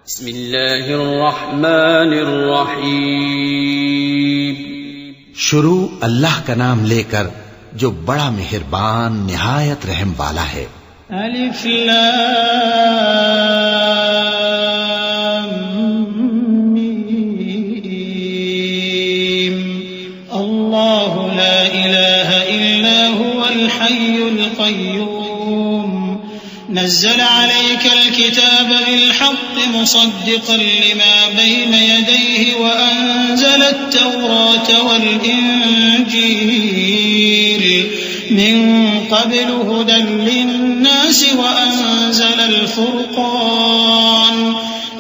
بسم اللہ الرحمن الرحیم. شروع اللہ کا نام لے کر جو بڑا مہربان نہایت رحم والا ہے. الف لام میم. اللہ لا الہ الا هو الحی القیوم نزل عليك الكتاب بالحق مصدقا لما بين يديه وأنزل التوراة والإنجيل من قبل هدى للناس وأنزل الفرقان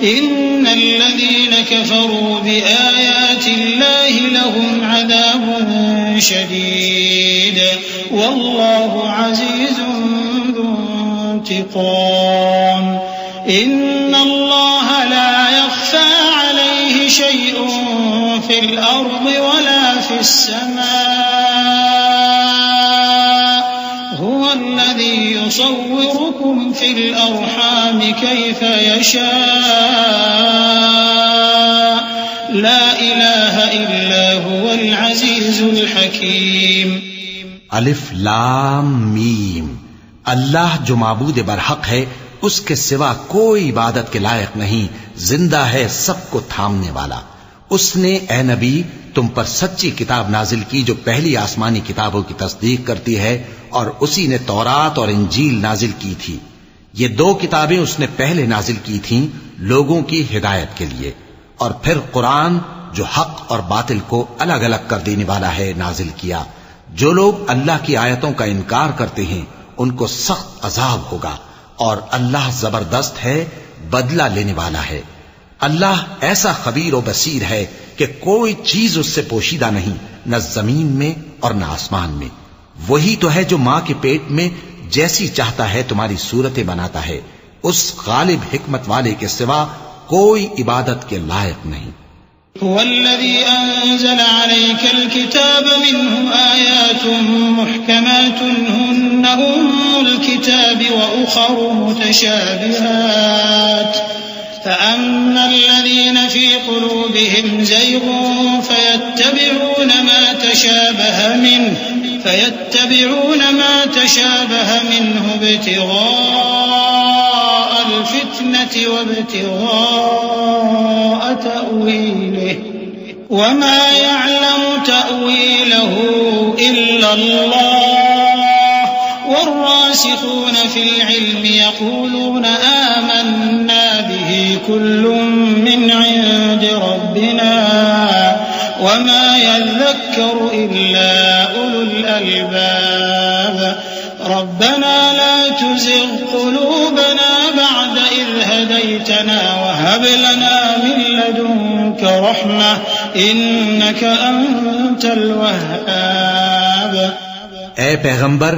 إن الذين كفروا بآيات الله لهم عذاب شديد والله عزيز انتقام. إن الله لا يخفى عليه شيء في الأرض ولا في السماء هو الذي يصوركم في الأرحام كيف يشاء لا إله إلا هو العزيز الحكيم. الف لام میم. اللہ جو معبود برحق ہے اس کے سوا کوئی عبادت کے لائق نہیں، زندہ ہے سب کو تھامنے والا. اس نے اے نبی تم پر سچی کتاب نازل کی جو پہلی آسمانی کتابوں کی تصدیق کرتی ہے، اور اسی نے تورات اور انجیل نازل کی تھی. یہ دو کتابیں اس نے پہلے نازل کی تھیں لوگوں کی ہدایت کے لیے، اور پھر قرآن جو حق اور باطل کو الگ الگ کر دینے والا ہے نازل کیا. جو لوگ اللہ کی آیتوں کا انکار کرتے ہیں ان کو سخت عذاب ہوگا، اور اللہ زبردست ہے، بدلہ لینے والا ہے. اللہ ایسا خبیر و بصیر ہے کہ کوئی چیز اس سے پوشیدہ نہیں، نہ زمین میں اور نہ آسمان میں. وہی تو ہے جو ماں کے پیٹ میں جیسی چاہتا ہے تمہاری صورتیں بناتا ہے. اس غالب حکمت والے کے سوا کوئی عبادت کے لائق نہیں. هو الذي أنزل عليك الكتاب منه آيات محكمات هن أم الكتاب وأخر متشابهات فأما الذين في قلوبهم زيغ فيتبعون ما تشابه منه ابتغاء الفتنة وابتغاء تأويله وما يعلم تأويله إلا الله والراسخون في العلم يقولون آمنا به كل من عند ربنا وما يذكر إلا أولو الألباب. ربنا لا تزغ قلوبنا بعد إذ هديتنا وهب لنا من لدنك رحمة إنك أنت الوهاب. اے پیغمبر،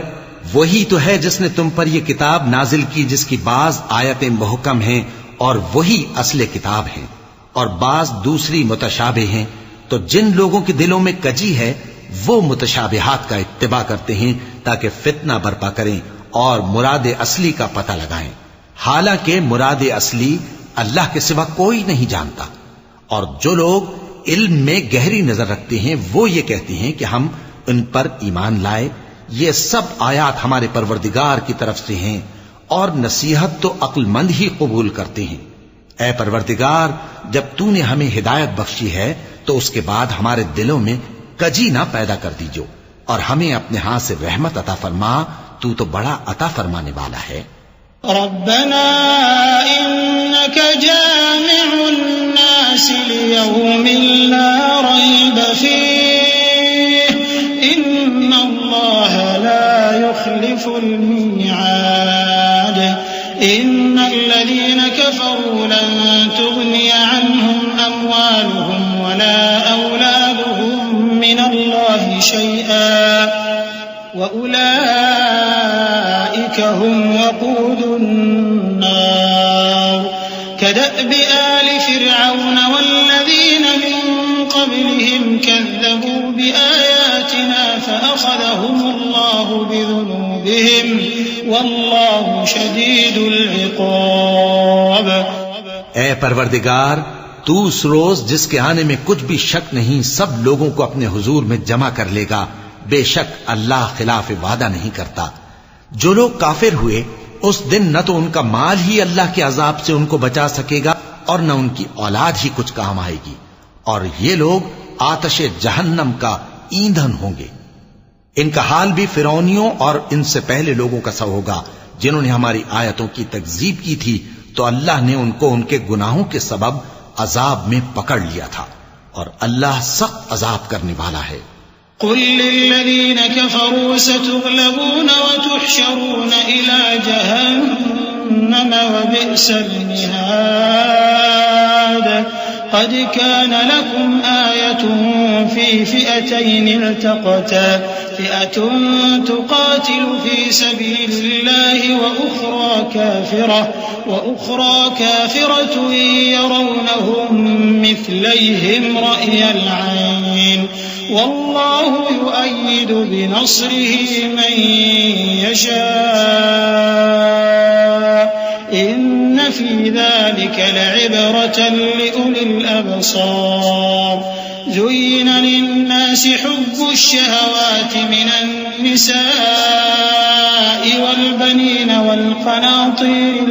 وہی تو ہے جس نے تم پر یہ کتاب نازل کی جس کی بعض آیتیں محکم ہیں اور وہی اصل کتاب ہیں، اور بعض دوسری متشابہ ہیں. تو جن لوگوں کے دلوں میں کجی ہے وہ متشابہات کا اتباع کرتے ہیں تاکہ فتنہ برپا کریں اور مراد اصلی کا پتہ لگائیں، حالانکہ مراد اصلی اللہ کے سوا کوئی نہیں جانتا. اور جو لوگ علم میں گہری نظر رکھتے ہیں وہ یہ کہتے ہیں کہ ہم ان پر ایمان لائے. یہ سب آیات ہمارے پروردگار کی طرف سے ہیں، اور نصیحت تو عقل مند ہی قبول کرتے ہیں. اے پروردگار، جب تو نے ہمیں ہدایت بخشی ہے تو اس کے بعد ہمارے دلوں میں کجی نہ پیدا کر دیجو، اور ہمیں اپنے ہاتھ سے رحمت عطا فرما، تو بڑا عطا فرمانے والا ہے. ربنا إنك جامع الناس ليوم لا ريب فيه إن الله لا يخلف الميعاد. إن الذين كفروا لن تغني عنهم أموالهم ولا أولادهم من الله شيئا وأولئك هم وقود النار. كدأب آل فرعون والذين من قبلهم كذبوا بآياتنا فأخذهم الله بذنوبهم والله شديد العقاب. اے پروردگار تو اس روز جس کے آنے میں کچھ بھی شک نہیں سب لوگوں کو اپنے حضور میں جمع کر لے گا، بے شک اللہ خلاف وعدہ نہیں کرتا۔ جو لوگ کافر ہوئے اس دن نہ تو ان کا مال ہی اللہ کے عذاب سے ان کو بچا سکے گا اور نہ ان کی اولاد ہی کچھ کام آئے گی، اور یہ لوگ آتش جہنم کا ایندھن ہوں گے۔ ان کا حال بھی فرعونیوں اور ان سے پہلے لوگوں کا سا ہوگا جنہوں نے ہماری آیتوں کی تکذیب کی تھی، تو اللہ نے ان کو ان کے گناہوں کے سبب عذاب میں پکڑ لیا تھا، اور اللہ سخت عذاب کرنے والا ہے۔ قل للذين كفروا ستغلبون وتحشرون إلى جهنم وبئس المهاد قد كان لكم آية في فئتين التقتا فئة تقاتل في سبيل الله وأخرى كافرة يرونهم مثليهم رأي العين والله يؤيد بنصره من يشاء إن في ذلك لعبرة لأولي الأبصار زين للناس حب الشهوات من النساء والبنين والقناطير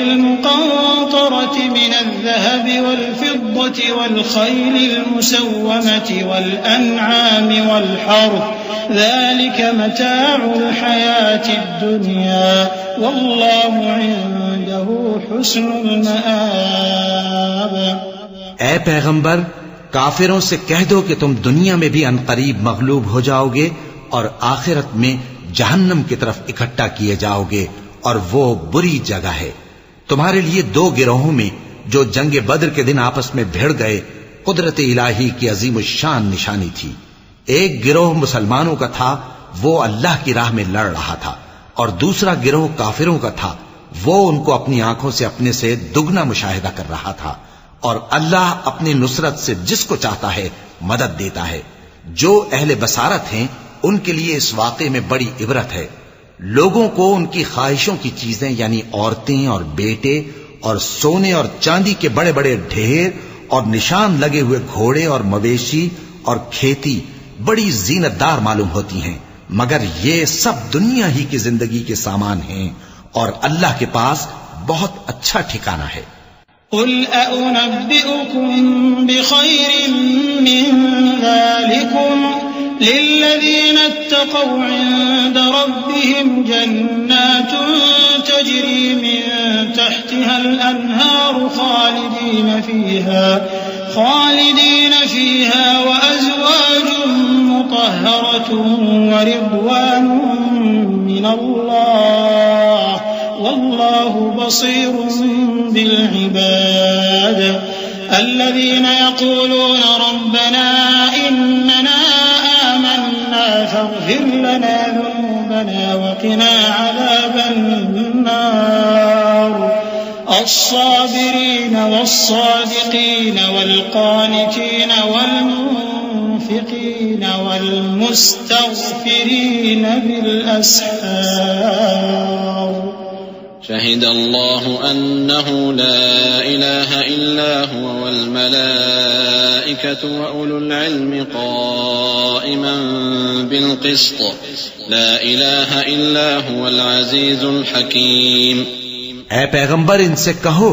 المقنطرة من الذهب والفضة والخيل المسومة والأنعام والحرث ذلك متاع الحياة الدنيا والله عنده حسن المآب۔ اے پیغمبر کافروں سے کہہ دو کہ تم دنیا میں بھی عنقریب مغلوب ہو جاؤ گے اور آخرت میں جہنم کی طرف اکٹھا کیے جاؤ گے، اور وہ بری جگہ ہے۔ تمہارے لیے دو گروہوں میں جو جنگ بدر کے دن آپس میں بھڑ گئے قدرت الہی کی عظیم الشان نشانی تھی۔ ایک گروہ مسلمانوں کا تھا، وہ اللہ کی راہ میں لڑ رہا تھا، اور دوسرا گروہ کافروں کا تھا، وہ ان کو اپنی آنکھوں سے اپنے سے دگنا مشاہدہ کر رہا تھا، اور اللہ اپنی نصرت سے جس کو چاہتا ہے مدد دیتا ہے۔ جو اہل بصارت ہیں ان کے لیے اس واقعے میں بڑی عبرت ہے۔ لوگوں کو ان کی خواہشوں کی چیزیں یعنی عورتیں اور بیٹے اور سونے اور چاندی کے بڑے بڑے ڈھیر اور نشان لگے ہوئے گھوڑے اور مویشی اور کھیتی بڑی زینت دار معلوم ہوتی ہیں، مگر یہ سب دنیا ہی کی زندگی کے سامان ہیں، اور اللہ کے پاس بہت اچھا ٹھکانہ ہے۔ قل أأنبئكم بخير من ذلكم للذين اتقوا عند ربهم جنات تجري من تحتها الأنهار خالدين فيها وأزواج مطهرة ورضوان من الله والله بصير بالعباد الذين يقولون ربنا إننا آمنا فاغفر لنا ذنوبنا وقنا عذاب النار الصابرين والصادقين والقانتين والمنفقين والمستغفرين بالأسحار شهد الله أنه لا إله إلا هو والملائكة وأولو العلم قائما بالقسط لا إله إلا هو العزيز الحكيم۔ اے پیغمبر ان سے کہو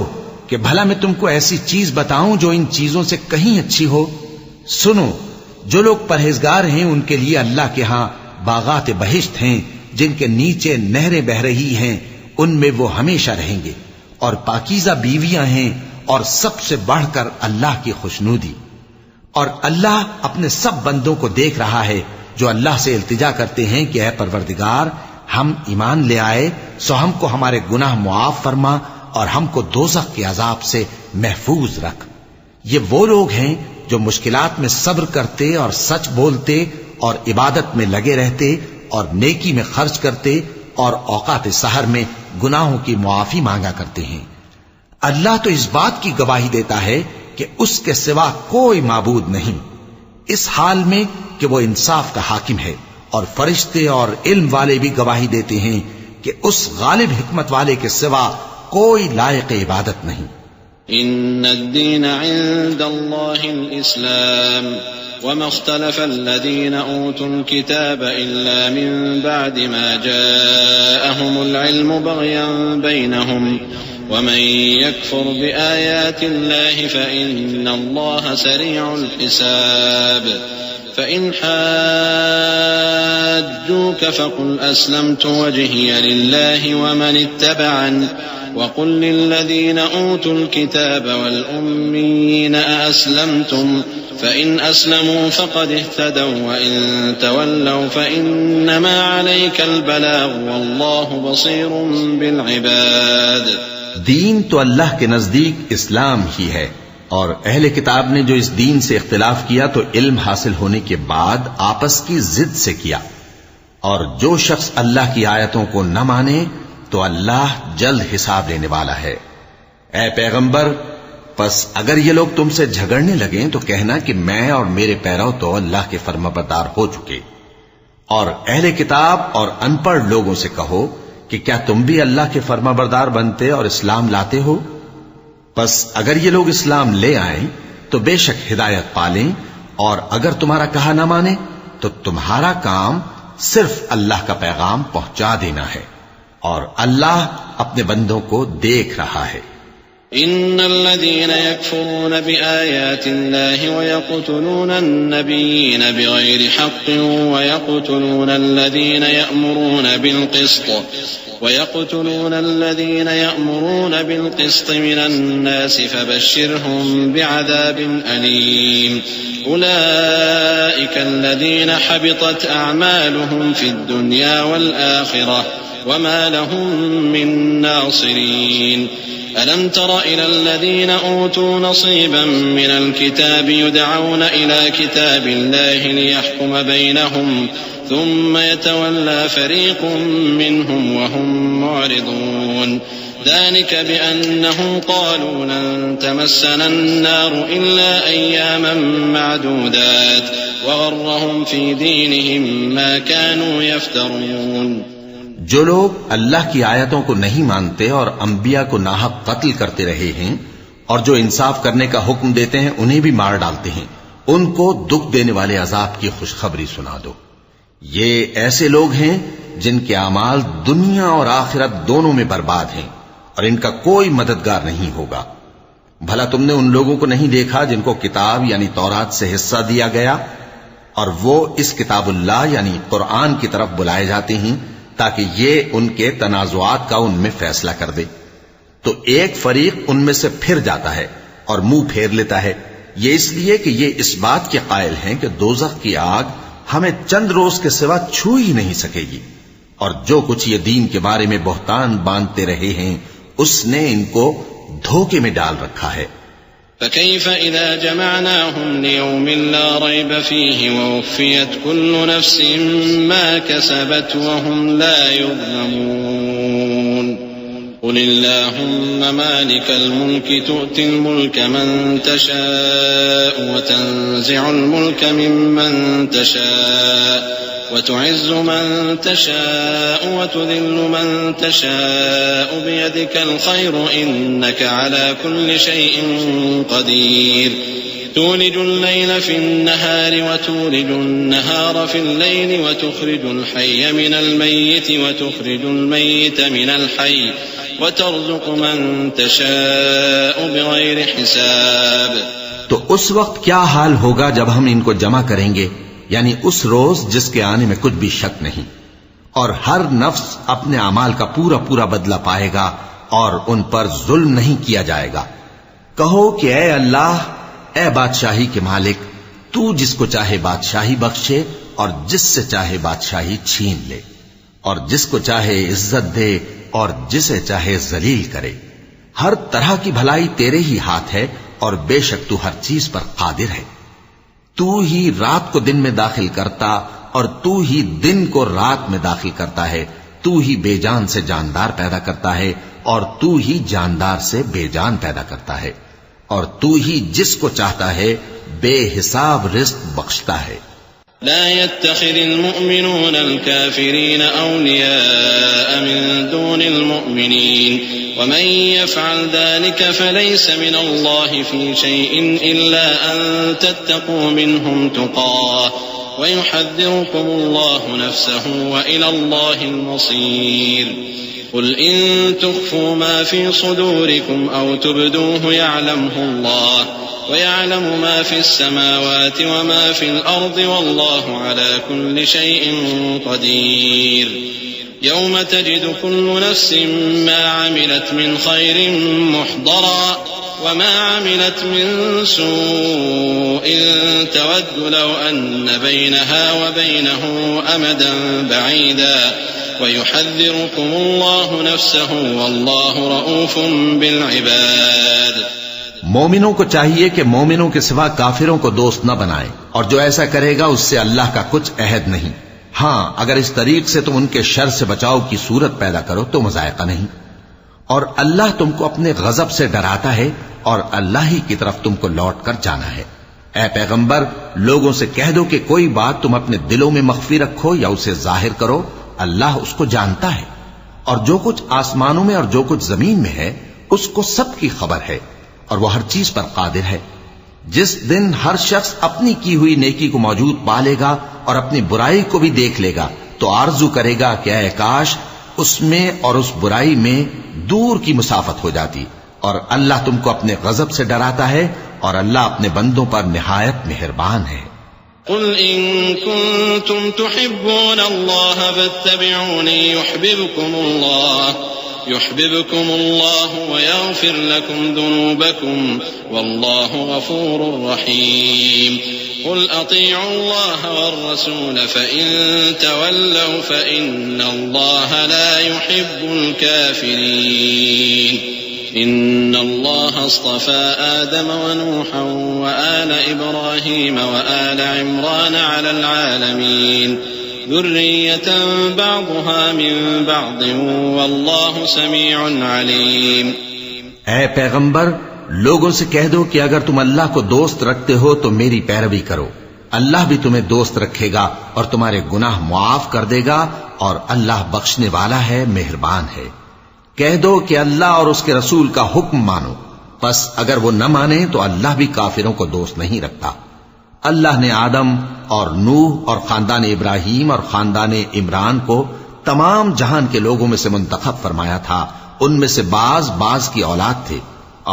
کہ بھلا میں تم کو ایسی چیز بتاؤں جو ان چیزوں سے کہیں اچھی ہو۔ سنو، جو لوگ پرہیزگار ہیں ان کے لیے اللہ کے ہاں باغات بہشت ہیں جن کے نیچے نہریں بہ رہی ہیں، ان میں وہ ہمیشہ رہیں گے، اور پاکیزہ بیویاں ہیں، اور سب سے بڑھ کر اللہ کی خوشنودی۔ اور اللہ اپنے سب بندوں کو دیکھ رہا ہے جو اللہ سے التجا کرتے ہیں کہ اے پروردگار ہم ایمان لے آئے سو ہم کو ہمارے گناہ معاف فرما اور ہم کو دوزخ کے عذاب سے محفوظ رکھ۔ یہ وہ لوگ ہیں جو مشکلات میں صبر کرتے اور سچ بولتے اور عبادت میں لگے رہتے اور نیکی میں خرچ کرتے اور اوقات سحر میں گناہوں کی معافی مانگا کرتے ہیں۔ اللہ تو اس بات کی گواہی دیتا ہے کہ اس کے سوا کوئی معبود نہیں، اس حال میں کہ وہ انصاف کا حاکم ہے، اور فرشتے اور علم والے بھی گواہی دیتے ہیں کہ اس غالب حکمت والے کے سوا کوئی لائق عبادت نہیں. ان الدين عند الله الاسلام وما اختلف الذين اوتوا الكتاب الا من بعد ما جاءهم العلم بغيا بينهم ومن يكفر بآيات الله فإن الله سريع الحساب. فإن حاجوك فقل أسلمت وجهي لله ومن اتبعني وقل للذين أوتوا الكتاب والأميين أأسلمتم فإن أسلموا فقد اهتدوا وإن تولوا فإنما عليك البلاغ والله بصير بالعباد. دین تو اللہ کے نزدیک اسلام ہی ہے، اور اہل کتاب نے جو اس دین سے اختلاف کیا تو علم حاصل ہونے کے بعد آپس کی ضد سے کیا، اور جو شخص اللہ کی آیتوں کو نہ مانے تو اللہ جلد حساب لینے والا ہے. اے پیغمبر، پس اگر یہ لوگ تم سے جھگڑنے لگیں تو کہنا کہ میں اور میرے پیرو تو اللہ کے فرمانبردار ہو چکے. اور اہل کتاب اور ان پڑھ لوگوں سے کہو کہ کیا تم بھی اللہ کے فرمانبردار بنتے اور اسلام لاتے ہو؟ پس اگر یہ لوگ اسلام لے آئیں تو بے شک ہدایت پالیں، اور اگر تمہارا کہا نہ مانے تو تمہارا کام صرف اللہ کا پیغام پہنچا دینا ہے، اور اللہ اپنے بندوں کو دیکھ رہا ہے. ان الذين يكفرون بآيات الله ويقتلون النبيين بغير حق ويقتلون الذين يأمرون بالقسط من الناس فبشرهم بعذاب أليم. أولئك الذين حبطت أعمالهم في الدنيا والآخرة وما لهم من ناصرين. ألم تر إلى الذين أوتوا نصيبا من الكتاب يدعون إلى كتاب الله ليحكم بينهم ثم يتولى فريق منهم وهم معرضون. ذلك بأنهم قالوا لن تمسنا النار إلا أياما معدودات وغرهم في دينهم ما كانوا يفترون. جو لوگ اللہ کی آیتوں کو نہیں مانتے اور انبیاء کو ناحق قتل کرتے رہے ہیں اور جو انصاف کرنے کا حکم دیتے ہیں انہیں بھی مار ڈالتے ہیں، ان کو دکھ دینے والے عذاب کی خوشخبری سنا دو. یہ ایسے لوگ ہیں جن کے اعمال دنیا اور آخرت دونوں میں برباد ہیں اور ان کا کوئی مددگار نہیں ہوگا. بھلا تم نے ان لوگوں کو نہیں دیکھا جن کو کتاب یعنی تورات سے حصہ دیا گیا اور وہ اس کتاب اللہ یعنی قرآن کی طرف بلائے جاتے ہیں تاکہ یہ ان کے تنازعات کا ان میں فیصلہ کر دے، تو ایک فریق ان میں سے پھر جاتا ہے اور منہ پھیر لیتا ہے، یہ اس لیے کہ یہ اس بات کے قائل ہیں کہ دوزخ کی آگ ہمیں چند روز کے سوا چھو ہی نہیں سکے گی، اور جو کچھ یہ دین کے بارے میں بہتان باندھتے رہے ہیں اس نے ان کو دھوکے میں ڈال رکھا ہے. فكيف إذا جمعناهم ليوم لا ريب فيه ووفيت كل نفس ما كسبت وهم لا يظلمون. قل اللهم مالك الملك تؤتي الملك من تشاء وتنزع الملك ممن تشاء وتعز من تشاء وتذل من تشاء بيدك الخير إنك على كل شيء قدير. تولج الليل في النهار وتولج النهار في الليل وتخرج الحي من الميت وتخرج الميت من الحي وترزق من تشاء بغير حساب. تو اس وقت کیا حال ہوگا جب ہم ان کو جمع کریں گے، یعنی اس روز جس کے آنے میں کچھ بھی شک نہیں، اور ہر نفس اپنے اعمال کا پورا پورا بدلہ پائے گا اور ان پر ظلم نہیں کیا جائے گا. کہو کہ اے اللہ، اے بادشاہی کے مالک، تو جس کو چاہے بادشاہی بخشے اور جس سے چاہے بادشاہی چھین لے، اور جس کو چاہے عزت دے اور جسے چاہے ذلیل کرے. ہر طرح کی بھلائی تیرے ہی ہاتھ ہے اور بے شک تو ہر چیز پر قادر ہے. تو ہی رات کو دن میں داخل کرتا اور تو ہی دن کو رات میں داخل کرتا ہے. تو ہی بے جان سے جاندار پیدا کرتا ہے اور تو ہی جاندار سے بے جان پیدا کرتا ہے، اور تو ہی جس کو چاہتا ہے بے حساب رزق بخشتا ہے. لا يتخذ المؤمنون الكافرين أولياء من دون المؤمنين ومن يفعل ذلك فليس من الله في شيء إلا أن تتقوا منهم تقاه ويحذركم الله نفسه وإلى الله المصير قل إن تخفوا ما في صدوركم أو تبدوه يعلمه الله ويعلم ما في السماوات وما في الأرض والله على كل شيء قدير يوم تجد كل نفس ما عملت من خير محضرا وما عملت من سوء تود لو أن بينها وبينه أمدا بعيدا ويحذركم الله نفسه والله رؤوف بالعباد. مومنوں کو چاہیے کہ مومنوں کے سوا کافروں کو دوست نہ بنائیں، اور جو ایسا کرے گا اس سے اللہ کا کچھ عہد نہیں. ہاں اگر اس طریق سے تم ان کے شر سے بچاؤ کی صورت پیدا کرو تو مذائقہ نہیں. اور اللہ تم کو اپنے غضب سے ڈراتا ہے اور اللہ ہی کی طرف تم کو لوٹ کر جانا ہے. اے پیغمبر لوگوں سے کہہ دو کہ کوئی بات تم اپنے دلوں میں مخفی رکھو یا اسے ظاہر کرو، اللہ اس کو جانتا ہے، اور جو کچھ آسمانوں میں اور جو کچھ زمین میں ہے اس کو سب کی خبر ہے، اور وہ ہر چیز پر قادر ہے. جس دن ہر شخص اپنی کی ہوئی نیکی کو موجود پا لے گا اور اپنی برائی کو بھی دیکھ لے گا تو آرزو کرے گا کہ اے کاش اس میں اور اس برائی میں دور کی مسافت ہو جاتی. اور اللہ تم کو اپنے غضب سے ڈراتا ہے اور اللہ اپنے بندوں پر نہایت مہربان ہے. قل إن كنتم تحبون الله فاتبعوني يحببكم الله ويغفر لكم ذنوبكم والله غفور رحيم. قل أطيعوا الله والرسول فإن تولوا فإن الله لا يحب الكافرين. إن الله اصطفى آدم ونوحا وآل إبراهيم وآل عمران على العالمين ذرية بعضها من بعض والله سميع عليم. اے پیغمبر لوگوں سے کہہ دو کہ اگر تم اللہ کو دوست رکھتے ہو تو میری پیروی کرو، اللہ بھی تمہیں دوست رکھے گا اور تمہارے گناہ معاف کر دے گا، اور اللہ بخشنے والا ہے، مہربان ہے. کہہ دو کہ اللہ اور اس کے رسول کا حکم مانو، پس اگر وہ نہ مانے تو اللہ بھی کافروں کو دوست نہیں رکھتا. اللہ نے آدم اور نوح اور خاندان ابراہیم اور خاندان عمران کو تمام جہان کے لوگوں میں سے منتخب فرمایا تھا، ان میں سے بعض کی اولاد تھے،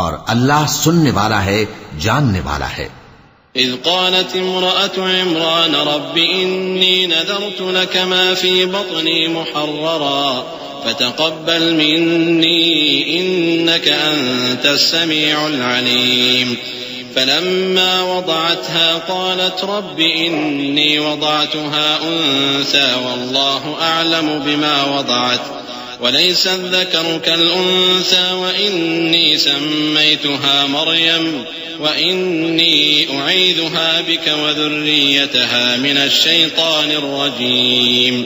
اور اللہ سننے والا ہے، جاننے والا ہے. إذ قالت امرأة عمران رب إني نذرت لك ما في بطني محررا فتقبل مني إنك أنت السميع العليم. فلما وضعتها قالت رب إني وضعتها أنثى والله أعلم بما وضعت وليس الذكر كالأنثى وإني سميتها مريم وإني أعيذها بك وذريتها من الشيطان الرجيم.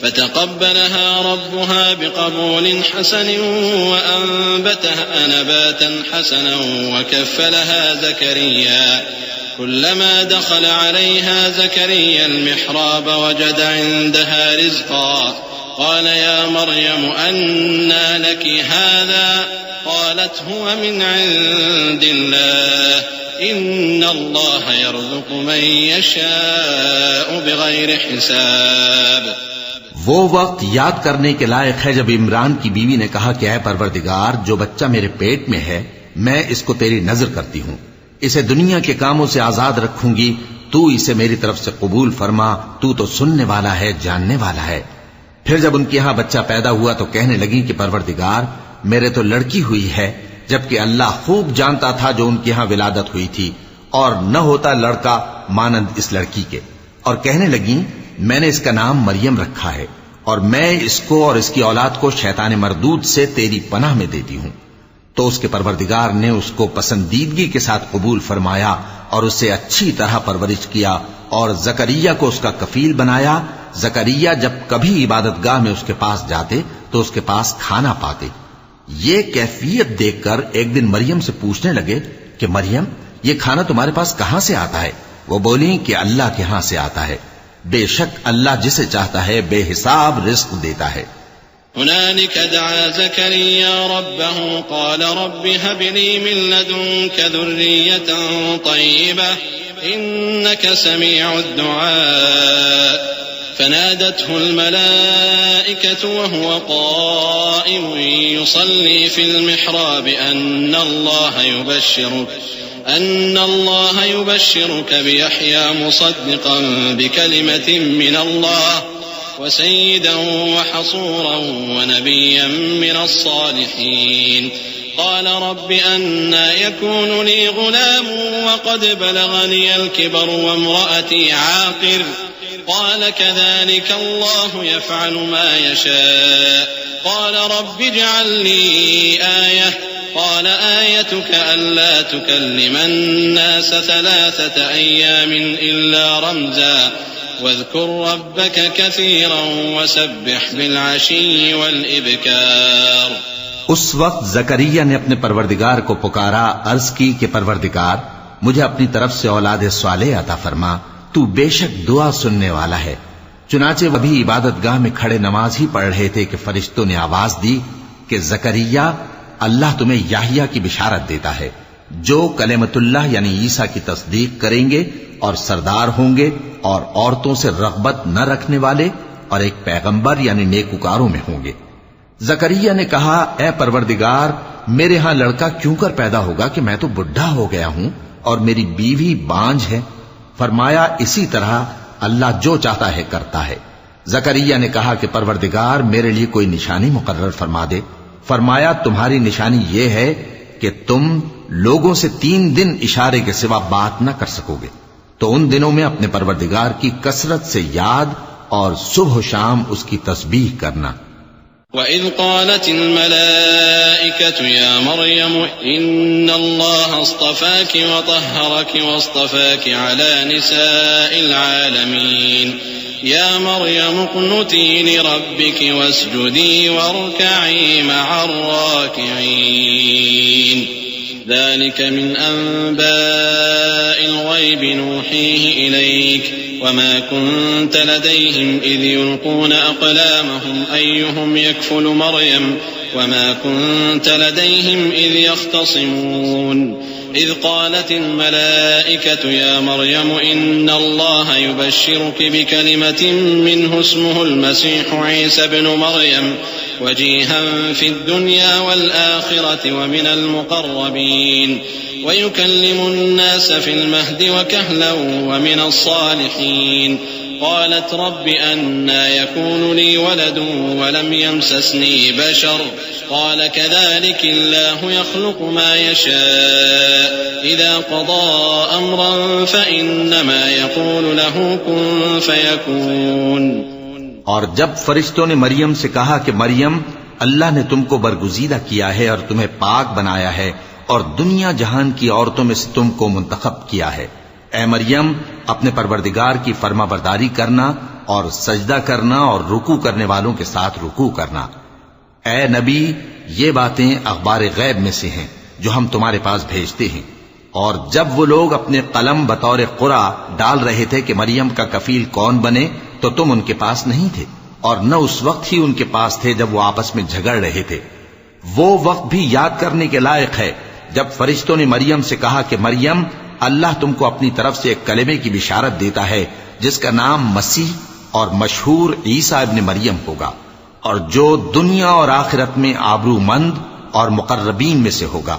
فتقبلها ربها بقبول حسن وأنبتها نباتا حسنا وكفلها زكريا. كلما دخل عليها زكريا المحراب وجد عندها رزقا قال يا مريم أنى لك هذا قالت هو من عند الله إن الله يرزق من يشاء بغير حساب. وہ وقت یاد کرنے کے لائق ہے جب عمران کی بیوی نے کہا کہ اے پروردگار جو بچہ میرے پیٹ میں ہے میں اس کو تیری نظر کرتی ہوں، اسے دنیا کے کاموں سے آزاد رکھوں گی، تو اسے میری طرف سے قبول فرما، تو سننے والا ہے، جاننے والا ہے. پھر جب ان کے یہاں بچہ پیدا ہوا تو کہنے لگی کہ پروردگار میرے تو لڑکی ہوئی ہے، جبکہ اللہ خوب جانتا تھا جو ان کے یہاں ولادت ہوئی تھی، اور نہ ہوتا لڑکا مانند اس لڑکی کے. اور کہنے لگیں میں نے اس کا نام مریم رکھا ہے، اور میں اس کو اور اس کی اولاد کو شیطان مردود سے تیری پناہ میں دیتی ہوں. تو اس کے پروردگار نے اس کو پسندیدگی کے ساتھ قبول فرمایا اور اسے اچھی طرح پرورش کیا، اور زکریا کو اس کا کفیل بنایا. زکریا جب کبھی عبادت گاہ میں اس کے پاس جاتے تو اس کے پاس کھانا پاتے. یہ کیفیت دیکھ کر ایک دن مریم سے پوچھنے لگے کہ مریم یہ کھانا تمہارے پاس کہاں سے آتا ہے؟ وہ بولی کہ اللہ کے ہاں سے آتا ہے. بے شک اللہ جسے چاہتا ہے بے حساب رزق دیتا ہے. هنالك دعا زكريا ربه قال رب هب لي من لدنك ذرية طيبة إنك سميع الدعاء فنادته الملائكة وهو قائم يصلي في المحراب أن الله يبشرك بيحيى مصدقا بكلمة من الله وسيدا وحصورا ونبيا من الصالحين قال رب أنى يكون لي غلام وقد بلغني الكبر وامرأتي عاقر قال كذلك الله يفعل ما يشاء قال رب اجعل لي آية قال آيتك ألا تكلم الناس 3 أيام إلا رمزا واذكر ربك كثيرا وسبح بالعشي والإبكار. اس وقت زکریا نے اپنے پروردگار کو پکارا، عرض کی کہ پروردگار مجھے اپنی طرف سے اولاد صالح عطا فرما، تو بے شک دعا سننے والا ہے. چنانچہ وہ بھی عبادت گاہ میں کھڑے نماز ہی پڑھ رہے تھے کہ فرشتوں نے آواز دی کہ زکریا اللہ تمہیں یحییٰ کی بشارت دیتا ہے جو کلمۃ اللہ یعنی عیسیٰ کی تصدیق کریں گے اور سردار ہوں گے اور عورتوں سے رغبت نہ رکھنے والے اور ایک پیغمبر یعنی نیکوکاروں میں ہوں گے. زکریا نے کہا اے پروردگار میرے ہاں لڑکا کیوں کر پیدا ہوگا کہ میں تو بڈھا ہو گیا ہوں اور میری بیوی بانجھ ہے. فرمایا اسی طرح اللہ جو چاہتا ہے کرتا ہے. زکریا نے کہا کہ پروردگار میرے لیے کوئی نشانی مقرر فرما دے. فرمایا تمہاری نشانی یہ ہے کہ تم لوگوں سے 3 دن اشارے کے سوا بات نہ کر سکو گے، تو ان دنوں میں اپنے پروردگار کی کثرت سے یاد اور صبح و شام اس کی تسبیح کرنا. وَإِذْ قَالَتِ الْمَلَائِكَةُ يَا مَرْيَمُ إِنَّ اللَّهَ اصْطَفَاكِ وَطَهَّرَكِ وَاصْطَفَاكِ عَلَى نِسَاءِ الْعَالَمِينَ يَا مَرْيَمُ اقْنُتِي لِرَبِّكِ وَاسْجُدِي وَارْكَعِي مَعَ الرَّاكِعِينَ ذلك من أنباء الغيب نوحيه إليك وما كنت لديهم إذ يلقون أقلامهم أيهم يكفل مريم وما كنت لديهم إذ يختصمون إذ قالت الملائكة يا مريم إن الله يبشرك بكلمة منه اسمه المسيح عيسى بن مريم وجيها في الدنيا والآخرة ومن المقربين ويكلم الناس في المهد وكهلا ومن الصالحين قالت رب أنى يكون لي ولد ولم يمسسني بشر قال كذلك الله يخلق ما يشاء إذا قضى أمرا فإنما يقول له كن فيكون. اور جب فرشتوں نے مریم سے کہا کہ مریم اللہ نے تم کو برگزیدہ کیا ہے اور تمہیں پاک بنایا ہے اور دنیا جہان کی عورتوں میں سے تم کو منتخب کیا ہے، اے مریم اپنے پروردگار کی فرما برداری کرنا اور سجدہ کرنا اور رکوع کرنے والوں کے ساتھ رکوع کرنا. اے نبی یہ باتیں اخبار غیب میں سے ہیں جو ہم تمہارے پاس بھیجتے ہیں. اور جب وہ لوگ اپنے قلم بطور قرعہ ڈال رہے تھے کہ مریم کا کفیل کون بنے تو تم ان کے پاس نہیں تھے اور نہ اس وقت ہی ان کے پاس تھے جب وہ آپس میں جھگڑ رہے تھے. وہ وقت بھی یاد کرنے کے لائق ہے جب فرشتوں نے مریم سے کہا کہ مریم اللہ تم کو اپنی طرف سے ایک کلمے کی بشارت دیتا ہے جس کا نام مسیح اور مشہور عیسیٰ ابن مریم ہوگا اور جو دنیا اور آخرت میں آبرو مند اور مقربین میں سے ہوگا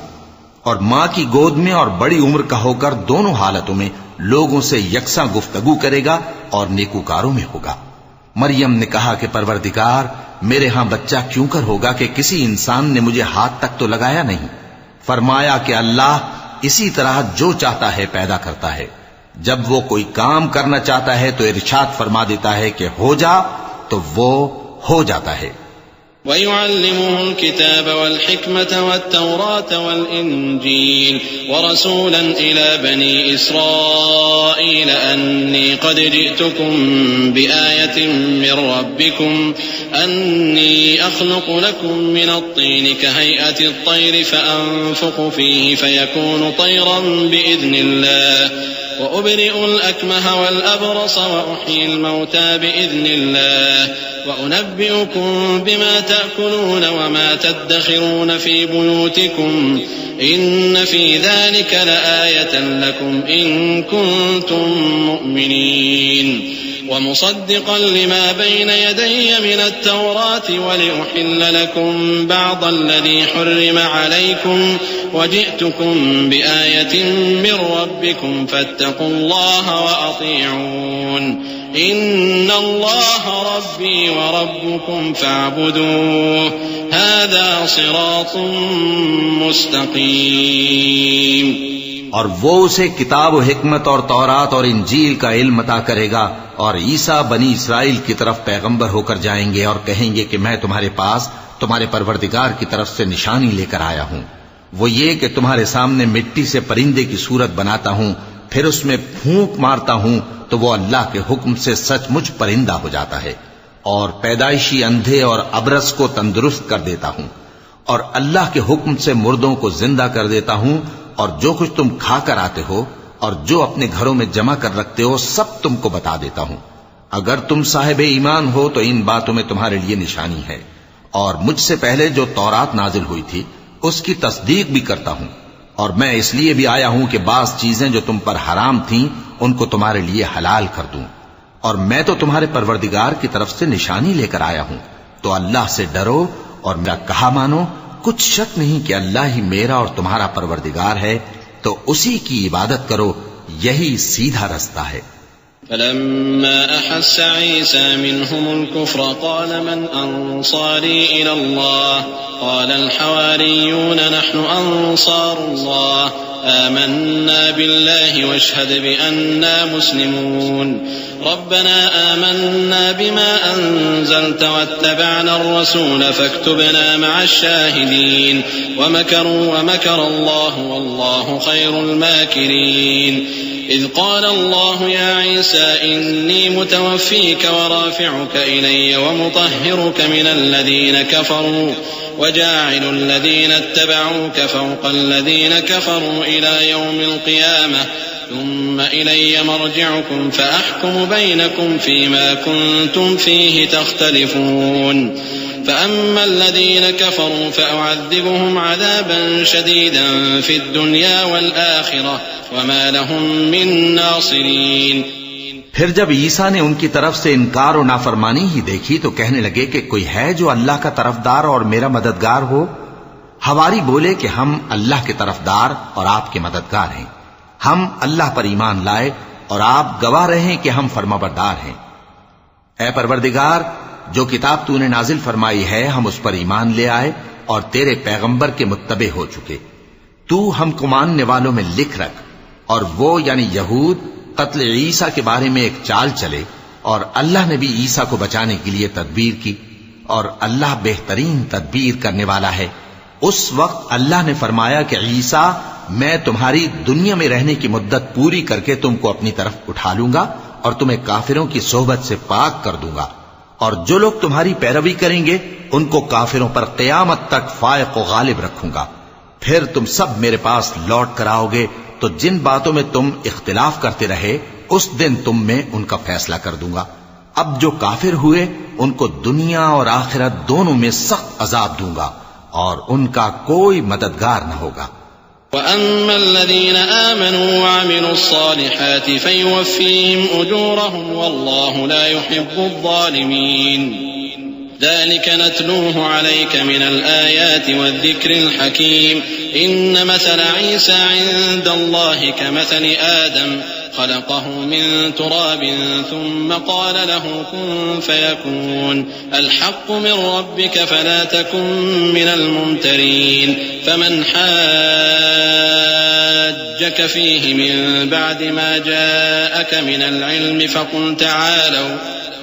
اور ماں کی گود میں اور بڑی عمر کا ہو کر دونوں حالتوں میں لوگوں سے یکساں گفتگو کرے گا اور نیکوکاروں میں ہوگا. مریم نے کہا کہ پروردگار میرے ہاں بچہ کیوں کر ہوگا کہ کسی انسان نے مجھے ہاتھ تک تو لگایا نہیں. فرمایا کہ اللہ اسی طرح جو چاہتا ہے پیدا کرتا ہے، جب وہ کوئی کام کرنا چاہتا ہے تو ارشاد فرما دیتا ہے کہ ہو جا تو وہ ہو جاتا ہے. وَيُعَلِّمُهُ الْكِتَابَ وَالْحِكْمَةَ وَالتَّوْرَاةَ وَالْإِنْجِيلَ وَرَسُولًا إِلَى بَنِي إِسْرَائِيلَ أَنِّي قَدْ جِئْتُكُمْ بِآيَةٍ مِّن رَّبِّكُمْ أَنِّي أَخْلُقُ لَكُم مِّنَ الطِّينِ كَهَيْئَةِ الطَّيْرِ فَأَنفُخُ فِيهِ فَيَكُونُ طَيْرًا بِإِذْنِ اللَّهِ وأبرئ الأكمه والأبرص وأحيي الموتى بإذن الله وأنبئكم بما تأكلون وما تدخرون في بيوتكم إن في ذلك لآية لكم إن كنتم مؤمنين ومصدقا لما بين يدي من التوراة ولأحل لكم بعض الذي حرم عليكم وجئتكم بآية من ربكم فاتقوا الله وأطيعون إن الله ربي وربكم فاعبدوه هذا صراط مستقيم. اور وہ اسے کتاب و حکمت اور تورات اور انجیل کا علم عطا کرے گا، اور عیسیٰ بنی اسرائیل کی طرف پیغمبر ہو کر جائیں گے اور کہیں گے کہ میں تمہارے پاس تمہارے پروردگار کی طرف سے نشانی لے کر آیا ہوں، وہ یہ کہ تمہارے سامنے مٹی سے پرندے کی صورت بناتا ہوں، پھر اس میں پھونک مارتا ہوں تو وہ اللہ کے حکم سے سچ مچ پرندہ ہو جاتا ہے، اور پیدائشی اندھے اور ابرص کو تندرست کر دیتا ہوں، اور اللہ کے حکم سے مردوں کو زندہ کر دیتا ہوں، اور جو کچھ تم کھا کر آتے ہو اور جو اپنے گھروں میں جمع کر رکھتے ہو سب تم کو بتا دیتا ہوں. اگر تم صاحب ایمان ہو تو ان باتوں میں تمہارے لیے نشانی ہے، اور مجھ سے پہلے جو تورات نازل ہوئی تھی اس کی تصدیق بھی کرتا ہوں، اور میں اس لیے بھی آیا ہوں کہ بعض چیزیں جو تم پر حرام تھیں ان کو تمہارے لیے حلال کر دوں، اور میں تو تمہارے پروردگار کی طرف سے نشانی لے کر آیا ہوں. تو اللہ سے ڈرو اور میرا کہا مانو، کچھ شک نہیں کہ اللہ ہی میرا اور تمہارا پروردگار ہے، تو اسی کی عبادت کرو، یہی سیدھا رستہ ہے. فلما أحس عيسى منهم الكفر قال من أنصاري إلى الله قال الحواريون نحن أنصار الله آمنا بالله واشهد بأننا مسلمون ربنا آمنا بما أنزلت واتبعنا الرسول فاكتبنا مع الشاهدين ومكروا ومكر الله والله خير الماكرين إذ قال الله يا عيسى إني متوفيك ورافعك إلي ومطهرك من الذين كفروا وجاعل الذين اتبعوك فوق الذين كفروا إلى يوم القيامة ثم إلي مرجعكم فأحكم بينكم فيما كنتم فيه تختلفون فأما الذين كفروا فأعذبهم عذابا شديدا في الدنيا والآخرة وما لهم من ناصرين. پھر جب عیسیٰ نے ان کی طرف سے انکار و نافرمانی ہی دیکھی تو کہنے لگے کہ کوئی ہے جو اللہ کا طرفدار اور میرا مددگار ہو؟ حواری بولے کہ ہم اللہ کے طرفدار اور آپ کے مددگار ہیں، ہم اللہ پر ایمان لائے اور آپ گواہ رہیں کہ ہم فرمانبردار ہیں. اے پروردگار، جو کتاب تو نے نازل فرمائی ہے ہم اس پر ایمان لے آئے اور تیرے پیغمبر کے متبع ہو چکے. تو ہم کو ماننے والوں میں لکھ رکھ. اور وہ یعنی یہود قتل عیسیٰ کے بارے میں ایک چال چلے، اور اللہ نے بھی عیسیٰ کو بچانے کے لیے تدبیر کی، اور اللہ بہترین تدبیر کرنے والا ہے. اس وقت اللہ نے فرمایا کہ عیسیٰ، میں تمہاری دنیا میں رہنے کی مدت پوری کر کے تم کو اپنی طرف اٹھا لوں گا اور تمہیں کافروں کی صحبت سے پاک کر دوں گا، اور جو لوگ تمہاری پیروی کریں گے ان کو کافروں پر قیامت تک فائق و غالب رکھوں گا. پھر تم سب میرے پاس لوٹ کر آؤ گے تو جن باتوں میں تم اختلاف کرتے رہے اس دن تم میں ان کا فیصلہ کر دوں گا. اب جو کافر ہوئے ان کو دنیا اور آخرت دونوں میں سخت عذاب دوں گا اور ان کا کوئی مددگار نہ ہوگا. وَأَمَّا الَّذِينَ آمَنُوا وَعَمِلُوا الصَّالِحَاتِ فَيُوَفِّيهِمْ أُجُورَهُمْ وَاللَّهُ لَا يُحِبُّ الظَّالِمِينَ ذلك نتلوه عليك من الآيات والذكر الحكيم إن مثل عيسى عند الله كمثل آدم خلقه من تراب ثم قال له كن فيكون الحق من ربك فلا تكن من الممترين فمن حاجك فيه من بعد ما جاءك من العلم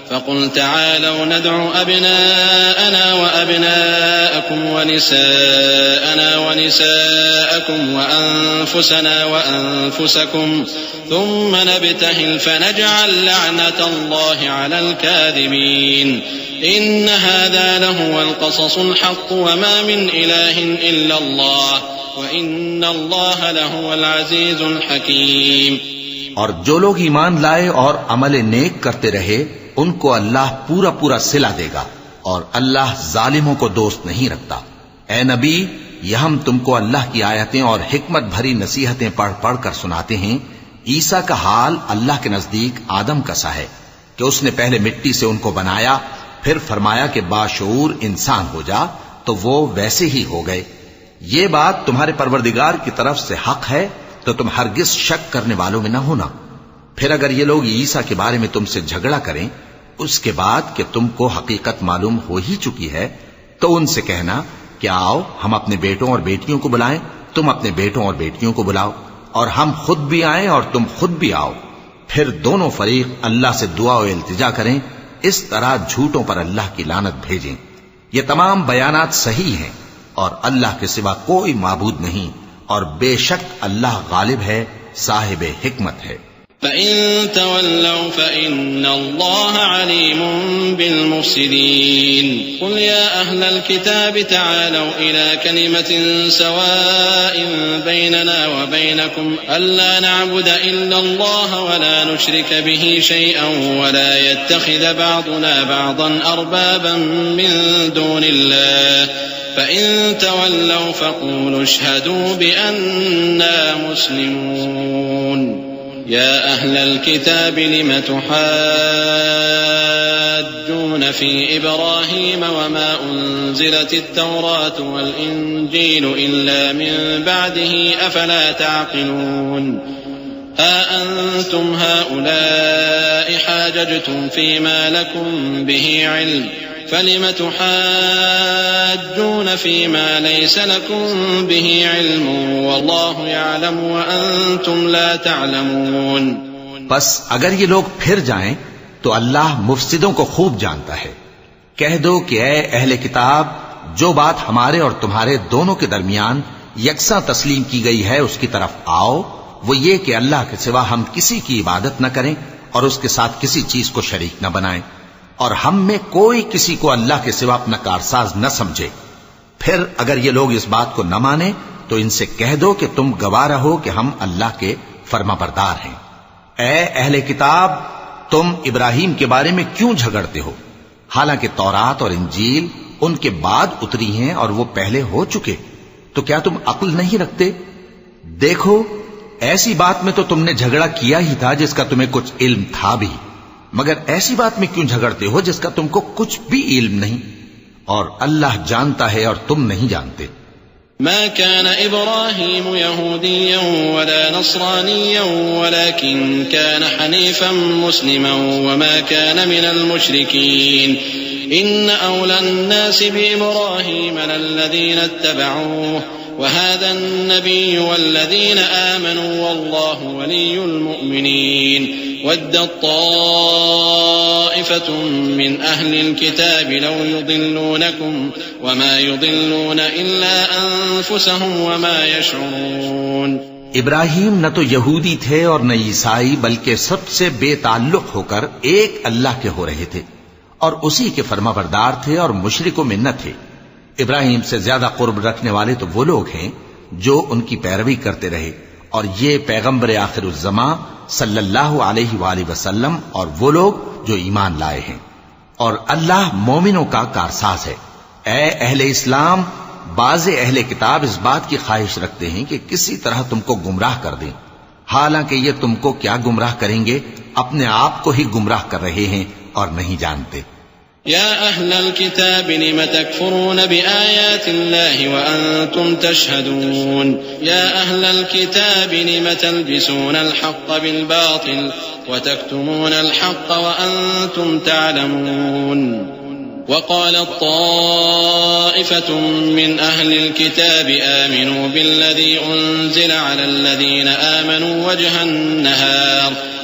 فقل تعالوا ندع أبناءنا وأبناءكم ونساءنا ونساءكم وأنفسنا وأنفسكم ثم نبتهل فنجعل لعنة الله على الكاذبين إن هذا لهو القصص الحق وما من إله إلا الله وإن الله لهو العزيز الحكيم. اور جو لوگ ایمان لائے اور عمل نیک کرتے رہے ان کو اللہ پورا پورا صلہ دے گا، اور اللہ ظالموں کو دوست نہیں رکھتا۔ اے نبی، یہ ہم تم کو اللہ کی آیتیں اور حکمت بھری نصیحتیں پڑھ پڑھ کر سناتے ہیں۔ عیسیٰ کا حال اللہ کے نزدیک آدم کا سا ہے کہ اس نے پہلے مٹی سے ان کو بنایا، پھر فرمایا کہ باشعور انسان ہو جا، تو وہ ویسے ہی ہو گئے۔ یہ بات تمہارے پروردگار کی طرف سے حق ہے، تو تم ہرگز شک کرنے والوں میں نہ ہونا۔ پھر اگر یہ لوگ عیسیٰ کے بارے میں تم سے جھگڑا کریں اس کے بعد کہ تم کو حقیقت معلوم ہو ہی چکی ہے، تو ان سے کہنا کہ آؤ ہم اپنے بیٹوں اور بیٹیوں کو بلائیں، تم اپنے بیٹوں اور بیٹیوں کو بلاؤ، اور ہم خود بھی آئیں اور تم خود بھی آؤ، پھر دونوں فریق اللہ سے دعا و التجا کریں، اس طرح جھوٹوں پر اللہ کی لعنت بھیجیں۔ یہ تمام بیانات صحیح ہیں، اور اللہ کے سوا کوئی معبود نہیں، اور بے شک اللہ غالب ہے، صاحب حکمت ہے۔ فَإِن تَوَلَّوْا فَإِنَّ اللَّهَ عَلِيمٌ بِالْمُفْسِدِينَ قُلْ يَا أَهْلَ الْكِتَابِ تَعَالَوْا إِلَى كَلِمَةٍ سَوَاءٍ بَيْنَنَا وَبَيْنَكُمْ أَلَّا نَعْبُدَ إِلَّا اللَّهَ وَلَا نُشْرِكَ بِهِ شَيْئًا وَلَا يَتَّخِذَ بَعْضُنَا بَعْضًا أَرْبَابًا مِّن دُونِ اللَّهِ فَإِن تَوَلَّوْا فَقُولُوا اشْهَدُوا بِأَنَّا مُسْلِمُونَ يا أهل الكتاب لم تحاجون في إبراهيم وما أنزلت التوراة والإنجيل إلا من بعده أفلا تعقلون ها أنتم هؤلاء حاججتم فيما لكم به علم فلم تحاجون فيما ليس لكم به علم والله يعلم وأنتم لا تعلمون۔ بس اگر یہ لوگ پھر جائیں تو اللہ مفسدوں کو خوب جانتا ہے۔ کہہ دو کہ اے اہل کتاب، جو بات ہمارے اور تمہارے دونوں کے درمیان یکساں تسلیم کی گئی ہے اس کی طرف آؤ، وہ یہ کہ اللہ کے سوا ہم کسی کی عبادت نہ کریں اور اس کے ساتھ کسی چیز کو شریک نہ بنائیں، اور ہم میں کوئی کسی کو اللہ کے سوا اپنا کارساز نہ سمجھے۔ پھر اگر یہ لوگ اس بات کو نہ مانیں تو ان سے کہہ دو کہ تم گواہ رہو کہ ہم اللہ کے فرما بردار ہیں۔ اے اہل کتاب، تم ابراہیم کے بارے میں کیوں جھگڑتے ہو، حالانکہ تورات اور انجیل ان کے بعد اتری ہیں اور وہ پہلے ہو چکے، تو کیا تم عقل نہیں رکھتے؟ دیکھو، ایسی بات میں تو تم نے جھگڑا کیا ہی تھا جس کا تمہیں کچھ علم تھا بھی، مگر ایسی بات میں کیوں جھگڑتے ہو جس کا تم کو کچھ بھی علم نہیں، اور اللہ جانتا ہے اور تم نہیں جانتے۔ ما كان إبراهيم يهوديا ولا نصرانيا ولكن كان حنيفا مسلما وما كان من المشركين إن أولى الناس بإبراهيم للذين اتبعوه وهذا النبي والذين آمنوا والله ولي المؤمنين ودت طائفة من أهل الكتاب لو يضلونكم وما يضلون إلا أنفسهم وما يشعرون۔ ابراہیم نہ تو یہودی تھے اور نہ عیسائی، بلکہ سب سے بے تعلق ہو کر ایک اللہ کے ہو رہے تھے اور اسی کے فرما بردار تھے اور مشرکوں میں نہ تھے۔ ابراہیم سے زیادہ قرب رکھنے والے تو وہ لوگ ہیں جو ان کی پیروی کرتے رہے، اور یہ پیغمبر آخر الزماں صلی اللہ علیہ وآلہ وسلم اور وہ لوگ جو ایمان لائے ہیں، اور اللہ مومنوں کا کارساز ہے۔ اے اہل اسلام، بعض اہل کتاب اس بات کی خواہش رکھتے ہیں کہ کسی طرح تم کو گمراہ کر دیں، حالانکہ یہ تم کو کیا گمراہ کریں گے، اپنے آپ کو ہی گمراہ کر رہے ہیں اور نہیں جانتے۔ يا أهل الكتاب لم تكفرون بآيات الله وأنتم تشهدون يا أهل الكتاب لم تلبسون الحق بالباطل وتكتمون الحق وأنتم تعلمون وقالت طائفة من أهل الكتاب آمنوا بالذي أنزل على الذين آمنوا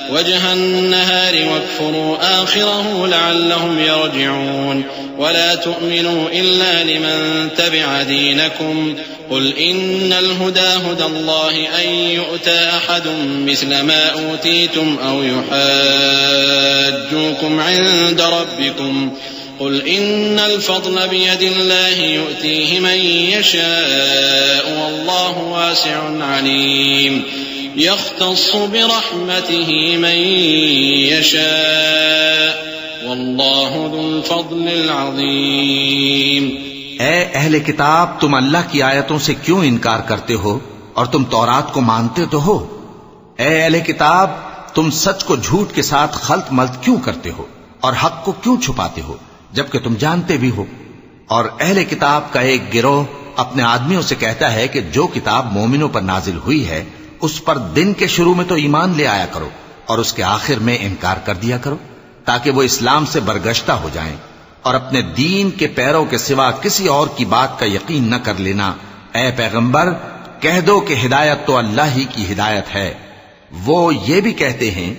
وجه النهار واكفروا آخره لعلهم يرجعون ولا تؤمنوا إلا لمن تبع دينكم قل إن الهدى هدى الله أن يؤتى أحد مثل ما أوتيتم أو يحاجوكم عند ربكم قل إن الفضل بيد الله يؤتيه من يشاء والله واسع عليم يختص برحمته من يشاء والله ذو الفضل العظيم۔ اے اہل کتاب، تم اللہ کی آیتوں سے کیوں انکار کرتے ہو اور تم تورات کو مانتے تو ہو؟ اے اہل کتاب، تم سچ کو جھوٹ کے ساتھ خلط ملط کیوں کرتے ہو اور حق کو کیوں چھپاتے ہو جبکہ تم جانتے بھی ہو؟ اور اہل کتاب کا ایک گروہ اپنے آدمیوں سے کہتا ہے کہ جو کتاب مومنوں پر نازل ہوئی ہے اس پر دن کے شروع میں تو ایمان لے آیا کرو اور اس کے آخر میں انکار کر دیا کرو، تاکہ وہ اسلام سے برگشتہ ہو جائیں اور اپنے دین کے پیروں کے سوا کسی اور کی بات کا یقین نہ کر لینا۔ اے پیغمبر، کہہ دو کہ ہدایت تو اللہ ہی کی ہدایت ہے۔ وہ یہ بھی کہتے ہیں،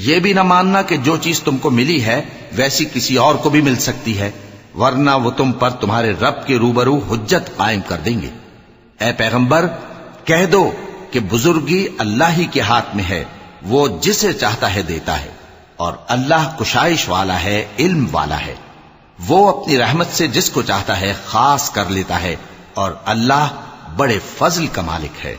یہ بھی نہ ماننا کہ جو چیز تم کو ملی ہے ویسی کسی اور کو بھی مل سکتی ہے، ورنہ وہ تم پر تمہارے رب کے روبرو حجت قائم کر دیں گے۔ اے پیغمبر، کہہ دو کہ بزرگی اللہ ہی کے ہاتھ میں ہے، وہ جسے چاہتا ہے دیتا ہے، اور اللہ کشائش والا ہے، علم والا ہے۔ وہ اپنی رحمت سے جس کو چاہتا ہے خاص کر لیتا ہے، اور اللہ بڑے فضل کا مالک ہے۔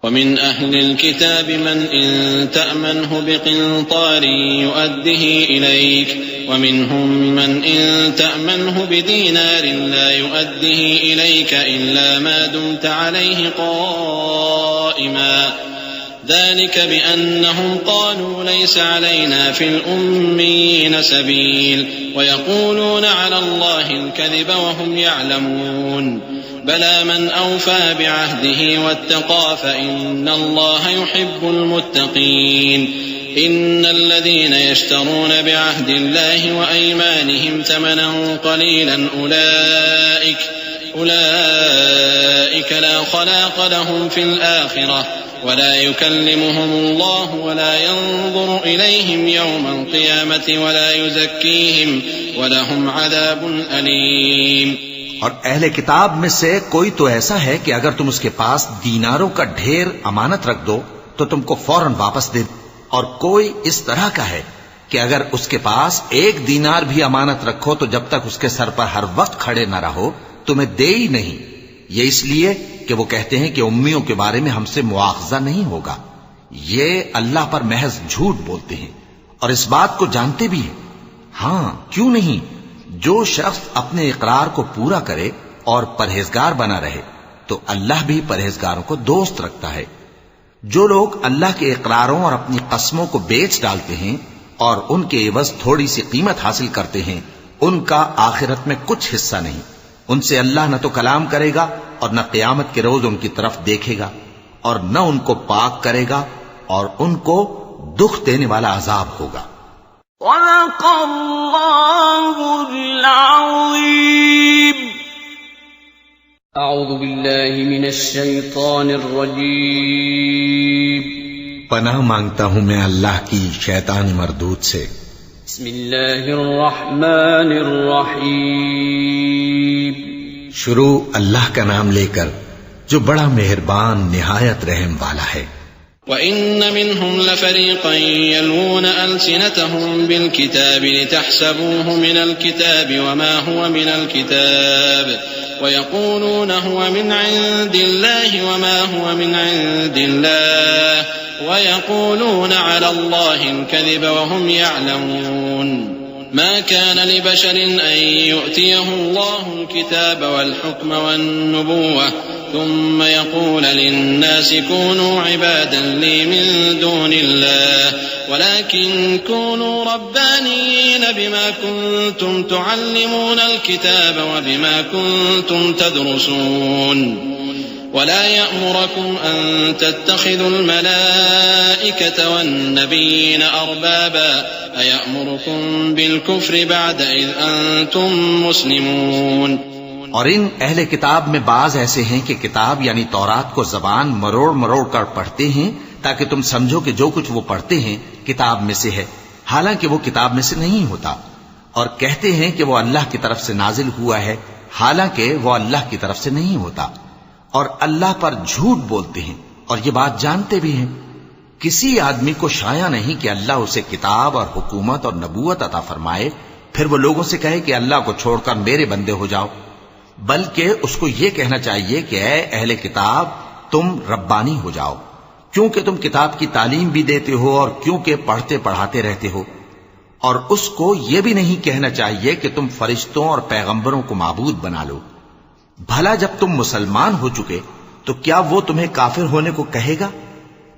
ومن أهل الكتاب من إن تأمنه بقنطار يؤده إليك ومنهم من إن تأمنه بدينار لا يؤده إليك إلا ما دمت عليه قائما ذلك بأنهم قالوا ليس علينا في الأميين سبيل ويقولون على الله الكذب وهم يعلمون بلى من أوفى بعهده واتقى فإن الله يحب المتقين إن الذين يشترون بعهد الله وأيمانهم ثمنا قليلا أولئك لا خلاق لهم في الآخرة ولا يكلمهم الله ولا ينظر إليهم يوم القيامة ولا يزكيهم ولهم عذاب أليم۔ اور اہل کتاب میں سے کوئی تو ایسا ہے کہ اگر تم اس کے پاس دیناروں کا ڈھیر امانت رکھ دو تو تم کو فوراً واپس دے، اور کوئی اس طرح کا ہے کہ اگر اس کے پاس 1 دینار بھی امانت رکھو تو جب تک اس کے سر پر ہر وقت کھڑے نہ رہو تمہیں دے ہی نہیں۔ یہ اس لیے کہ وہ کہتے ہیں کہ امیوں کے بارے میں ہم سے مواخذہ نہیں ہوگا۔ یہ اللہ پر محض جھوٹ بولتے ہیں اور اس بات کو جانتے بھی ہیں۔ ہاں کیوں نہیں، جو شخص اپنے اقرار کو پورا کرے اور پرہیزگار بنا رہے تو اللہ بھی پرہیزگاروں کو دوست رکھتا ہے۔ جو لوگ اللہ کے اقراروں اور اپنی قسموں کو بیچ ڈالتے ہیں اور ان کے عوض تھوڑی سی قیمت حاصل کرتے ہیں، ان کا آخرت میں کچھ حصہ نہیں۔ ان سے اللہ نہ تو کلام کرے گا اور نہ قیامت کے روز ان کی طرف دیکھے گا، اور نہ ان کو پاک کرے گا، اور ان کو دکھ دینے والا عذاب ہوگا۔ صدق اللہ العظیم۔ اعوذ باللہ من الشیطان الرجیم۔ پناہ مانگتا ہوں میں اللہ کی شیطان مردود سے۔ بسم اللہ الرحمن الرحیم۔ شروع اللہ کا نام لے کر جو بڑا مہربان نہایت رحم والا ہے۔ وَإِنَّ مِنْهُمْ لَفَرِيقًا يَلْوُونَ أَلْسِنَتَهُمْ بِالْكِتَابِ لِتَحْسَبُوهُ مِنَ الْكِتَابِ وَمَا هُوَ مِنَ الْكِتَابِ وَيَقُولُونَ هُوَ مِنْ عِنْدِ اللَّهِ وَمَا هُوَ مِنْ عِنْدِ اللَّهِ وَيَقُولُونَ عَلَى اللَّهِ الْكَذِبَ وَهُمْ يَعْلَمُونَ ما كان لبشر أن يؤتيه الله الكتاب والحكم والنبوة ثم يقول للناس كونوا عبادا لي من دون الله ولكن كونوا ربانيين بما كنتم تعلمون الكتاب وبما كنتم تدرسون ولا يأمركم أن تتخذوا الملائكة والنبيين أربابا أيأمركم بالكفر بعد إذ أنتم مسلمون۔ اور ان اہل کتاب میں بعض ایسے ہیں کہ کتاب یعنی تورات کو زبان مروڑ مروڑ کر پڑھتے ہیں تاکہ تم سمجھو کہ جو کچھ وہ پڑھتے ہیں کتاب میں سے ہے، حالانکہ وہ کتاب میں سے نہیں ہوتا، اور کہتے ہیں کہ وہ اللہ کی طرف سے نازل ہوا ہے، حالانکہ وہ اللہ کی طرف سے نہیں ہوتا، اور اللہ پر جھوٹ بولتے ہیں اور یہ بات جانتے بھی ہیں۔ کسی آدمی کو شایع نہیں کہ اللہ اسے کتاب اور حکومت اور نبوت عطا فرمائے پھر وہ لوگوں سے کہے کہ اللہ کو چھوڑ کر میرے بندے ہو جاؤ، بلکہ اس کو یہ کہنا چاہیے کہ اے اہل کتاب تم ربانی ہو جاؤ، کیونکہ تم کتاب کی تعلیم بھی دیتے ہو اور کیونکہ پڑھتے پڑھاتے رہتے ہو. اور اس کو یہ بھی نہیں کہنا چاہیے کہ تم فرشتوں اور پیغمبروں کو معبود بنا لو. بھلا جب تم مسلمان ہو چکے تو کیا وہ تمہیں کافر ہونے کو کہے گا؟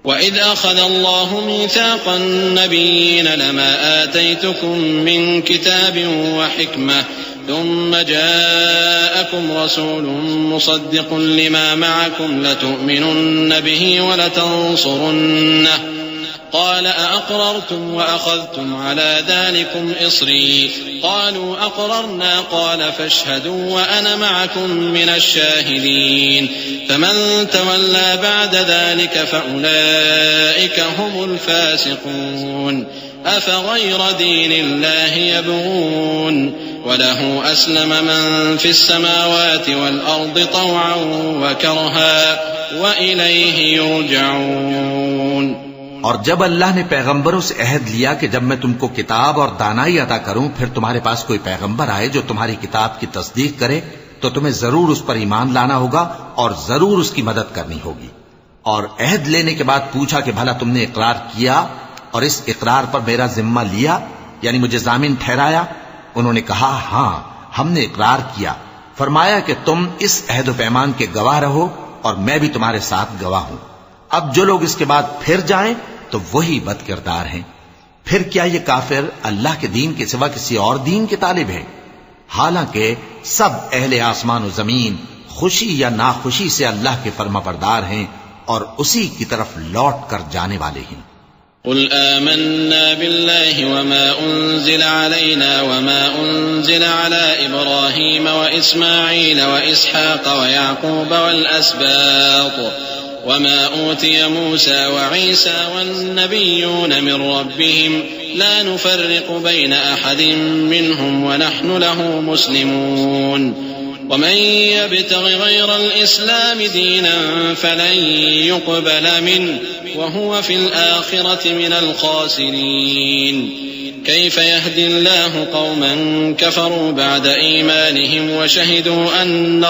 وَإِذْ أَخَذَ اللَّهُ مِيثَاقَ النَّبِيِّينَ لَمَا آتَيْتُكُم مِّن كِتَابٍ وَحِكْمَةٍ ثُمَّ جَاءَكُمْ رَسُولٌ مُصَدِّقٌ لِّمَا مَعَكُمْ لَتُؤْمِنُنَّ بِهِ وَلَتَنصُرُنَّهُ قال أأقررتم وأخذتم على ذلكم إصري قالوا أقررنا قال فاشهدوا وأنا معكم من الشاهدين فمن تولى بعد ذلك فأولئك هم الفاسقون أفغير دين الله يبغون وله أسلم من في السماوات والأرض طوعا وكرها وإليه يرجعون. اور جب اللہ نے پیغمبروں سے عہد لیا کہ جب میں تم کو کتاب اور دانائی عطا کروں پھر تمہارے پاس کوئی پیغمبر آئے جو تمہاری کتاب کی تصدیق کرے تو تمہیں ضرور اس پر ایمان لانا ہوگا اور ضرور اس کی مدد کرنی ہوگی. اور عہد لینے کے بعد پوچھا کہ بھلا تم نے اقرار کیا اور اس اقرار پر میرا ذمہ لیا یعنی مجھے ضامن ٹھہرایا؟ انہوں نے کہا ہاں ہم نے اقرار کیا. فرمایا کہ تم اس عہد و پیمان کے گواہ رہو اور میں بھی تمہارے ساتھ گواہ ہوں. اب جو لوگ اس کے بعد پھر جائیں تو وہی بد کردار ہیں. پھر کیا یہ کافر اللہ کے دین کے سوا کسی اور دین کے طالب ہیں؟ حالانکہ سب اہل آسمان و زمین خوشی یا ناخوشی سے اللہ کے فرما بردار ہیں اور اسی کی طرف لوٹ کر جانے والے ہیں. قل آمنا بالله وما أنزل علينا وما أنزل على إبراهيم وإسماعيل وإسحاق ويعقوب والأسباط وما أوتي موسى وعيسى والنبيون من ربهم لا نفرق بين أحد منهم ونحن له مسلمون ومن يبتغ غير الإسلام دينا فلن يقبل منه وهو في الآخرة من الخاسرين. كيف يهدي الله قوما كفروا بعد إيمانهم وشهدوا أن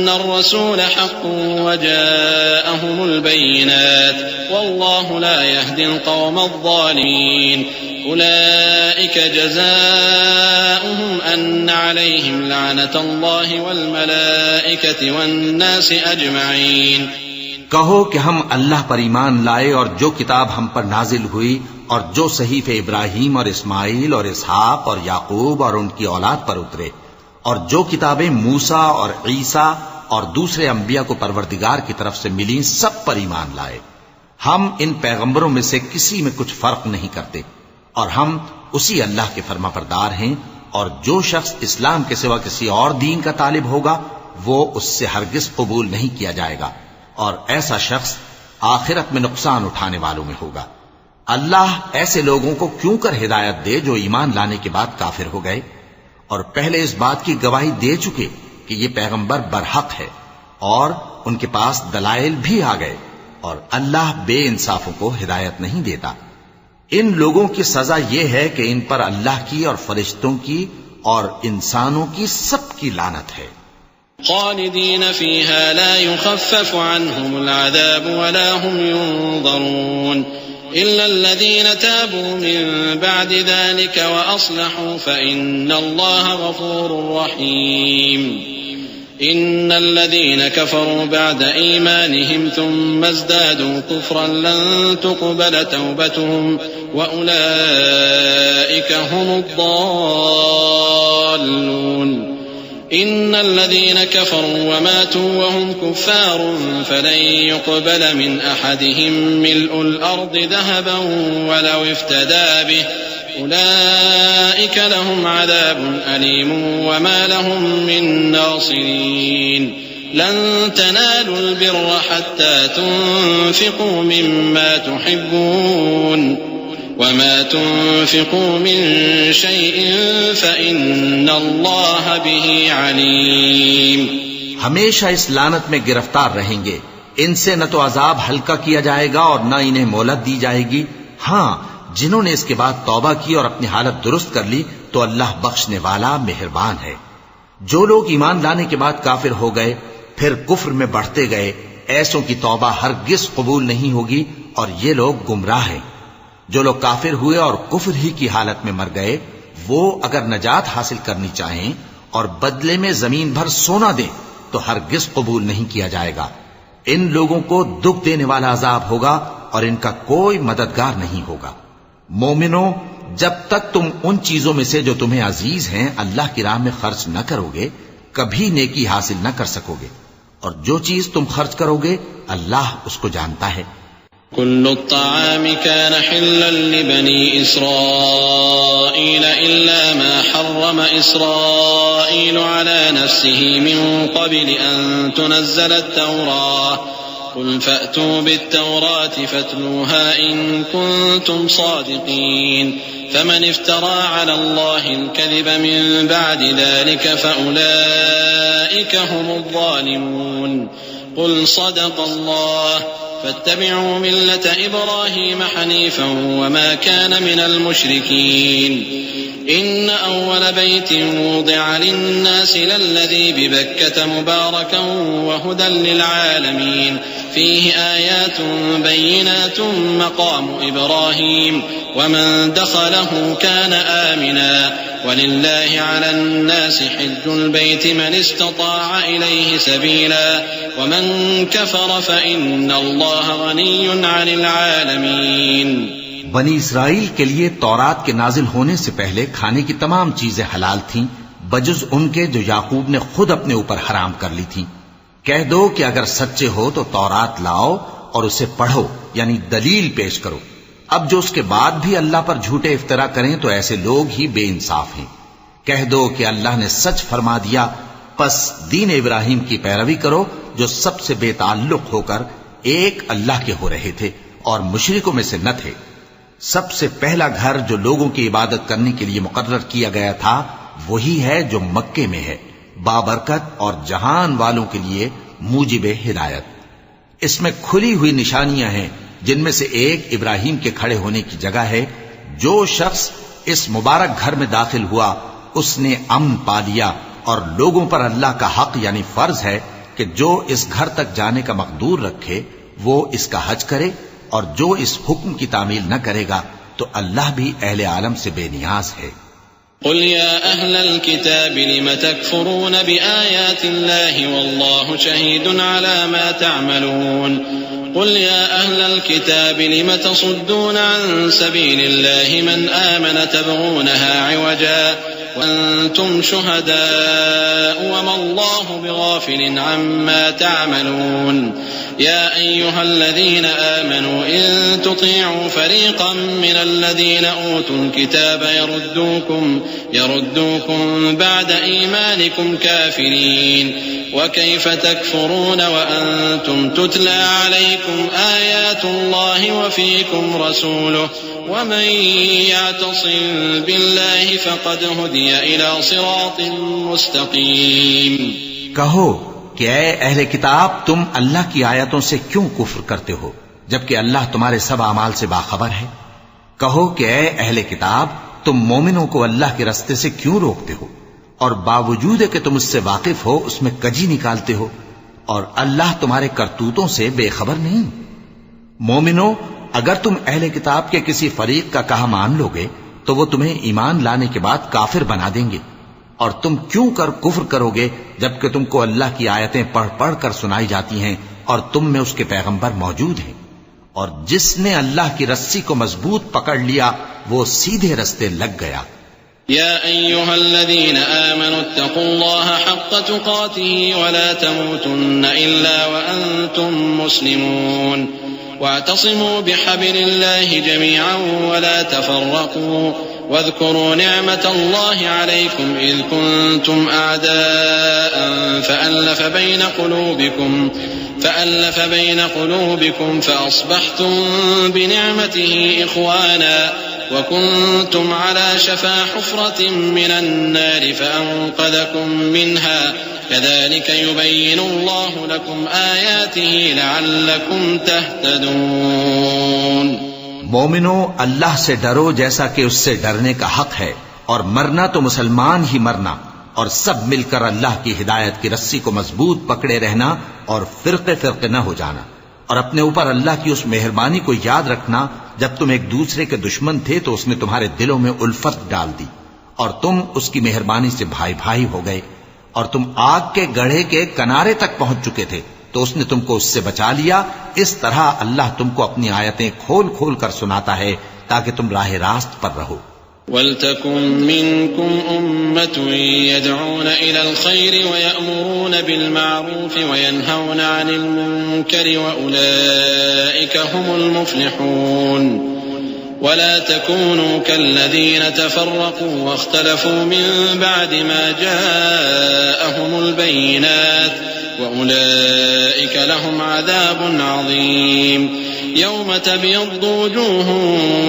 الرسول حق وجاءهم البينات والله لا يهدي القوم الظالمين. أولئك جزاؤهم أن عليهم لعنة الله والملائكة والناس أجمعين. کہو کہ ہم اللہ پر ایمان لائے اور جو کتاب ہم پر نازل ہوئی اور جو صحیفے ابراہیم اور اسماعیل اور اسحاق اور یعقوب اور ان کی اولاد پر اترے اور جو کتابیں موسیٰ اور عیسیٰ اور دوسرے انبیاء کو پروردگار کی طرف سے ملیں سب پر ایمان لائے. ہم ان پیغمبروں میں سے کسی میں کچھ فرق نہیں کرتے اور ہم اسی اللہ کے فرما بردار ہیں. اور جو شخص اسلام کے سوا کسی اور دین کا طالب ہوگا وہ اس سے ہرگز قبول نہیں کیا جائے گا اور ایسا شخص آخرت میں نقصان اٹھانے والوں میں ہوگا. اللہ ایسے لوگوں کو کیوں کر ہدایت دے جو ایمان لانے کے بعد کافر ہو گئے اور پہلے اس بات کی گواہی دے چکے کہ یہ پیغمبر برحق ہے اور ان کے پاس دلائل بھی آ گئے اور اللہ بے انصافوں کو ہدایت نہیں دیتا. ان لوگوں کی سزا یہ ہے کہ ان پر اللہ کی اور فرشتوں کی اور انسانوں کی سب کی لعنت ہے. خالدین فیہا لا یخفف عنہم العذاب ولا هم ينظرون إلا الذين تابوا من بعد ذلك وأصلحوا فإن الله غفور رحيم. إن الذين كفروا بعد إيمانهم ثم ازدادوا كفرا لن تقبل توبتهم وأولئك هم الضالون. إن الذين كفروا وماتوا وهم كفار فلن يقبل من أحدهم ملء الأرض ذهبا ولو افتدى به أولئك لهم عذاب أليم وما لهم من ناصرين. لن تنالوا البر حتى تنفقوا مما تحبون وما تنفقوا من شيء فإن الله به عليم. ہمیشہ اس لعنت میں گرفتار رہیں گے. ان سے نہ تو عذاب ہلکا کیا جائے گا اور نہ انہیں مہلت دی جائے گی. ہاں جنہوں نے اس کے بعد توبہ کی اور اپنی حالت درست کر لی تو اللہ بخشنے والا مہربان ہے. جو لوگ ایمان لانے کے بعد کافر ہو گئے پھر کفر میں بڑھتے گئے ایسوں کی توبہ ہرگز قبول نہیں ہوگی اور یہ لوگ گمراہ ہیں۔ جو لوگ کافر ہوئے اور کفر ہی کی حالت میں مر گئے، وہ اگر نجات حاصل کرنی چاہیں اور بدلے میں زمین بھر سونا دیں تو ہرگز قبول نہیں کیا جائے گا۔ ان لوگوں کو دکھ دینے والا عذاب ہوگا اور ان کا کوئی مددگار نہیں ہوگا۔ مومنوں، جب تک تم ان چیزوں میں سے جو تمہیں عزیز ہیں اللہ کی راہ میں خرچ نہ کرو گے، کبھی نیکی حاصل نہ کر سکو گے، اور جو چیز تم خرچ کرو گے اللہ اس کو جانتا ہے۔ كل الطعام كان حلا لبني إسرائيل إلا ما حرم إسرائيل على نفسه من قبل أن تنزل التوراة قل فأتوا بالتوراة فاتلوها إن كنتم صادقين فمن افترى على الله الكذب من بعد ذلك فأولئك هم الظالمون قل صدق الله فاتبعوا ملة إبراهيم حنيفا وما كان من المشركين إن أول بيت وضع للناس للذي ببكة مباركا وهدى للعالمين فيه آيات بينات مقام إبراهيم ومن دخله كان آمنا ولله على الناس حج البيت من استطاع إليه سبيلا ومن كفر فإن الله غني عن العالمين۔ بنی اسرائیل کے لیے تورات کے نازل ہونے سے پہلے کھانے کی تمام چیزیں حلال تھیں بجز ان کے جو یعقوب نے خود اپنے اوپر حرام کر لی تھیں۔ کہہ دو کہ اگر سچے ہو تو تورات لاؤ اور اسے پڑھو، یعنی دلیل پیش کرو۔ اب جو اس کے بعد بھی اللہ پر جھوٹے افطرا کریں تو ایسے لوگ ہی بے انصاف ہیں۔ کہہ دو کہ اللہ نے سچ فرما دیا، پس دین ابراہیم کی پیروی کرو جو سب سے بے تعلق ہو کر ایک اللہ کے ہو رہے تھے اور مشرکوں میں سے نہ تھے۔ سب سے پہلا گھر جو لوگوں کی عبادت کرنے کے لیے مقرر کیا گیا تھا وہی ہے جو مکے میں ہے، بابرکت اور جہان والوں کے لیے موجب ہدایت۔ اس میں کھلی ہوئی نشانیاں ہیں جن میں سے ایک ابراہیم کے کھڑے ہونے کی جگہ ہے۔ جو شخص اس مبارک گھر میں داخل ہوا اس نے امن پا لیا، اور لوگوں پر اللہ کا حق یعنی فرض ہے کہ جو اس گھر تک جانے کا مقدور رکھے وہ اس کا حج کرے، اور جو اس حکم کی تعمیل نہ کرے گا تو اللہ بھی اہل عالم سے بے نیاز ہے۔ قل يا أهل الكتاب لم تكفرون بآيات الله والله شهيد على ما تعملون قل يا أهل الكتاب لم تصدون عن سبيل الله من آمن تبغونها عوجا وأنتم شهداء وما الله بغافل عما تعملون يا أيها الذين آمنوا إن تطيعوا فريقا من الذين أوتوا الكتاب يردوكم بعد إيمانكم كافرين وكيف تكفرون وأنتم تتلى عليكم آيات الله وفيكم رسوله ومن يعتصم بالله فقد هدي إلى صراط مستقيم۔ کہو کہ اے اہل کتاب تم اللہ کی آیتوں سے کیوں کفر کرتے ہو جبکہ اللہ تمہارے سب اعمال سے باخبر ہے۔ کہو کہ اے اہل کتاب تم مومنوں کو اللہ کے رستے سے کیوں روکتے ہو اور باوجود کہ تم اس سے واقف ہو اس میں کجی نکالتے ہو، اور اللہ تمہارے کرتوتوں سے بے خبر نہیں۔ مومنوں، اگر تم اہل کتاب کے کسی فریق کا کہا مان لو گے تو وہ تمہیں ایمان لانے کے بعد کافر بنا دیں گے، اور تم کیوں کر کفر کرو گے جبکہ تم کو اللہ کی آیتیں پڑھ پڑھ کر سنائی جاتی ہیں اور تم میں اس کے پیغمبر موجود ہیں، اور جس نے اللہ کی رسی کو مضبوط پکڑ لیا وہ سیدھے رستے لگ گیا۔ يا أيها الذين آمنوا اتقوا الله حق تقاته ولا تموتن إلا وأنتم مسلمون واعتصموا بحبل الله جميعا ولا تفرقوا واذكروا نعمة الله عليكم إذ كنتم أعداء فألف بين قلوبكم فأصبحتم بنعمته إخوانا وكنتم على شفا حفرة من النار فأنقذكم منها كذلك يبين الله لكم آياته لعلكم تهتدون۔ مومنو، اللہ سے ڈرو جیسا کہ اس سے ڈرنے کا حق ہے، اور مرنا تو مسلمان ہی مرنا، اور سب مل کر اللہ کی ہدایت کی رسی کو مضبوط پکڑے رہنا اور فرقے فرقے نہ ہو جانا، اور اپنے اوپر اللہ کی اس مہربانی کو یاد رکھنا جب تم ایک دوسرے کے دشمن تھے تو اس نے تمہارے دلوں میں الفت ڈال دی اور تم اس کی مہربانی سے بھائی بھائی ہو گئے، اور تم آگ کے گڑھے کے کنارے تک پہنچ چکے تھے تو اس نے تم کو اس سے بچا لیا۔ اس طرح اللہ تم کو اپنی آیتیں کھول کھول کر سناتا ہے تاکہ تم راہ راست پر رہو۔ وَلْتَكُن مِّنكُمْ أُمَّةٌ يَدْعُونَ إِلَى الْخَيْرِ وَيَأْمُرُونَ بِالْمَعْرُوفِ وَيَنْهَوْنَ عَنِ الْمُنكَرِ وَأُولَئِكَ هُمُ الْمُفْلِحُونَ ولا تكونوا كالذين تفرقوا واختلفوا من بعد ما جاءهم البينات وأولئك لهم عذاب عظيم يوم تبيض وجوه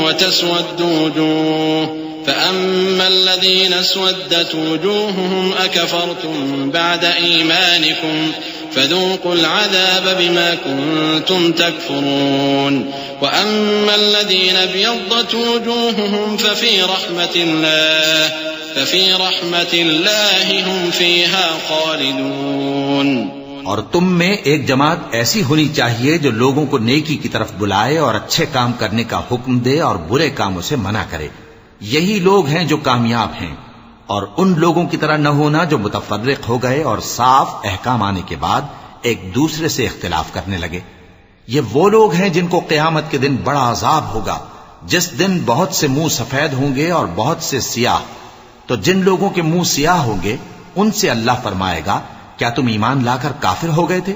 وتسود وجوه فأما الذين اسودت وجوههم أكفرتم بعد إيمانكم فذوقوا العذاب بما كنتم تكفرون وأما الذين ابيضت وجوههم ففي رحمة الله هم فيها خالدون۔ اور تم میں ایک جماعت ایسی ہونی چاہیے جو لوگوں کو نیکی کی طرف بلائے اور اچھے کام کرنے کا حکم دے اور برے کاموں سے منع کرے، یہی لوگ ہیں جو کامیاب ہیں۔ اور ان لوگوں کی طرح نہ ہونا جو متفرق ہو گئے اور صاف احکام آنے کے بعد ایک دوسرے سے اختلاف کرنے لگے۔ یہ وہ لوگ ہیں جن کو قیامت کے دن بڑا عذاب ہوگا، جس دن بہت سے منہ سفید ہوں گے اور بہت سے سیاہ۔ تو جن لوگوں کے منہ سیاہ ہوں گے ان سے اللہ فرمائے گا کیا تم ایمان لا کر کافر ہو گئے تھے؟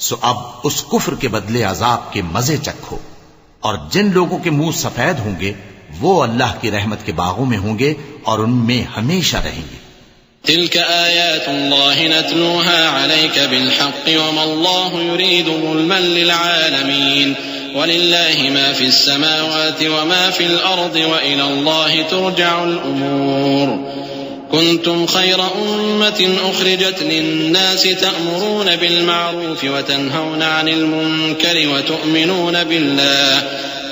سو اب اس کفر کے بدلے عذاب کے مزے چکھو۔ اور جن لوگوں کے منہ سفید ہوں گے وہ اللہ کی رحمت کے باغوں میں ہوں گے اور ان میں ہمیشہ رہیں گے۔ تلك آيات الله نتلوها عليك بالحق وما الله يريد ظلما للعالمين ولله ما في السماوات وما في الأرض وإلى الله ترجع الأمور كنتم خير أمة أخرجت للناس تأمرون بالمعروف وتنهون عن المنكر وتؤمنون بالله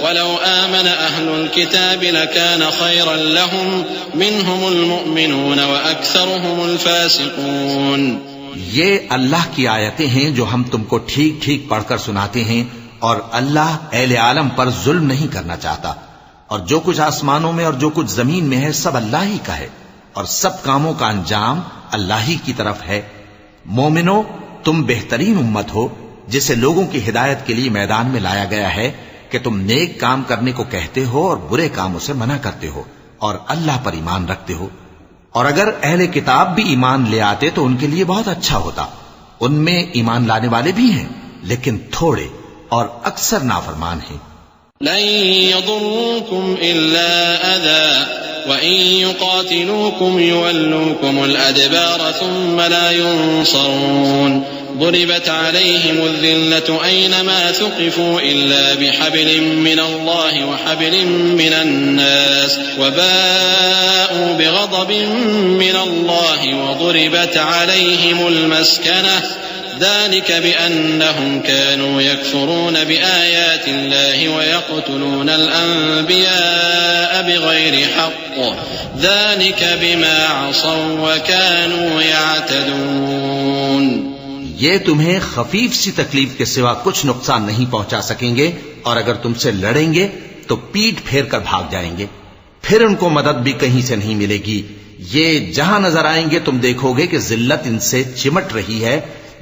ولو آمن أهل الكتاب لكان خيرا لهم منهم المؤمنون وأكثرهم الفاسقون۔ یہ اللہ کی آیتیں ہیں جو ہم تم کو ٹھیک ٹھیک پڑھ کر سناتے ہیں، اور اللہ اہل عالم پر ظلم نہیں کرنا چاہتا، اور جو کچھ آسمانوں میں اور جو کچھ زمین میں ہے سب اللہ ہی کا ہے، اور سب کاموں کا انجام اللہ ہی کی طرف ہے۔ مومنو، تم بہترین امت ہو جسے لوگوں کی ہدایت کے لیے میدان میں لایا گیا ہے کہ تم نیک کام کرنے کو کہتے ہو اور برے کاموں سے منع کرتے ہو اور اللہ پر ایمان رکھتے ہو۔ اور اگر اہل کتاب بھی ایمان لے آتے تو ان کے لیے بہت اچھا ہوتا، ان میں ایمان لانے والے بھی ہیں لیکن تھوڑے اور اکثر نافرمان ہیں۔ لن يضروكم إلا أذى وإن يقاتلوكم يولوكم الأدبار ثم لا ينصرون ضربت عليهم الذلة أينما ثقفوا إلا بحبل من الله وحبل من الناس وباءوا بغضب من الله وضربت عليهم المسكنة ذلك بأنهم كانوا يكفرون بآيات الله ويقتلون الأنبياء بغير حق ذلك بما عصوا وكانوا يعتدون۔ یہ تمہیں خفیف سی تکلیف کے سوا کچھ نقصان نہیں پہنچا سکیں گے، اور اگر تم سے لڑیں گے تو پیٹ پھیر کر بھاگ جائیں گے، پھر ان کو مدد بھی کہیں سے نہیں ملے گی۔ یہ جہاں نظر آئیں گے تم دیکھو گے کہ ذلت ان سے چمٹ رہی ہے،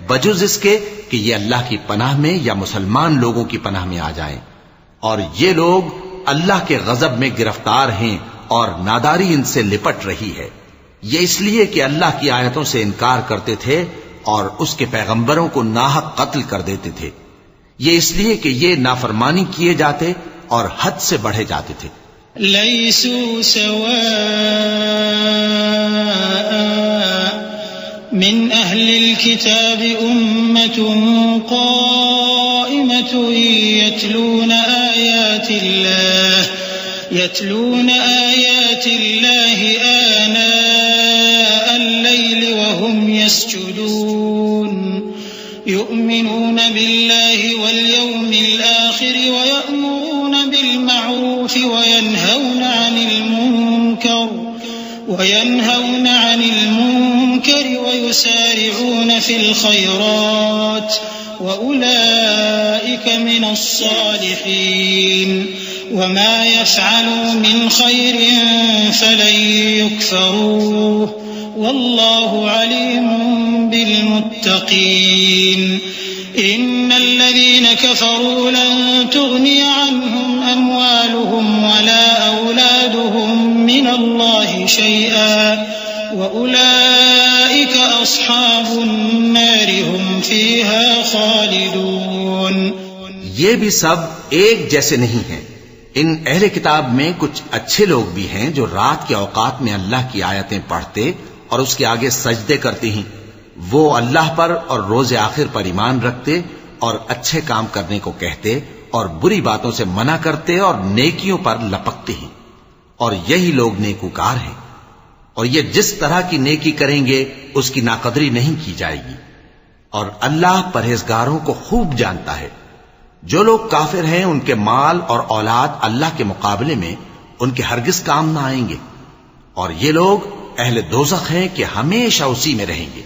بجز اس کے کہ یہ اللہ کی پناہ میں یا مسلمان لوگوں کی پناہ میں آ جائیں، اور یہ لوگ اللہ کے غضب میں گرفتار ہیں اور ناداری ان سے لپٹ رہی ہے۔ یہ اس لیے کہ اللہ کی آیتوں سے انکار کرتے تھے اور اس کے پیغمبروں کو ناحق قتل کر دیتے تھے، یہ اس لیے کہ یہ نافرمانی کیے جاتے اور حد سے بڑھے جاتے تھے۔ لیسوا سواء من أهل الكتاب أمة قائمة يتلون آيات الله آناء الليل وهم يسجدون يؤمنون بالله واليوم الآخر ويأمرون بالمعروف وينهون عن المنكر المنكر ويسارعون في الخيرات وأولئك من الصالحين وما يفعلوا من خير فلن يكفروه والله عليم بالمتقين إن الذين كفروا لن تغني عنهم أموالهم ولا أولادهم من الله شيئا وأولئك أصحاب النار هم فيها خالدون. یہ بھی سب ایک جیسے نہیں ہیں. ان اہل کتاب میں کچھ اچھے لوگ بھی ہیں جو رات کے اوقات میں اللہ کی آیتیں پڑھتے اور اس کے آگے سجدے کرتے ہیں. وہ اللہ پر اور روز آخر پر ایمان رکھتے اور اچھے کام کرنے کو کہتے اور بری باتوں سے منع کرتے اور نیکیوں پر لپکتے ہیں اور یہی لوگ نیکوکار ہیں. اور یہ جس طرح کی نیکی کریں گے اس کی ناقدری نہیں کی جائے گی اور اللہ پرہیزگاروں کو خوب جانتا ہے. جو لوگ کافر ہیں ان کے مال اور اولاد اللہ کے مقابلے میں ان کے ہرگز کام نہ آئیں گے اور یہ لوگ اہل دوزخ ہیں کہ ہمیشہ اسی میں رہیں گے.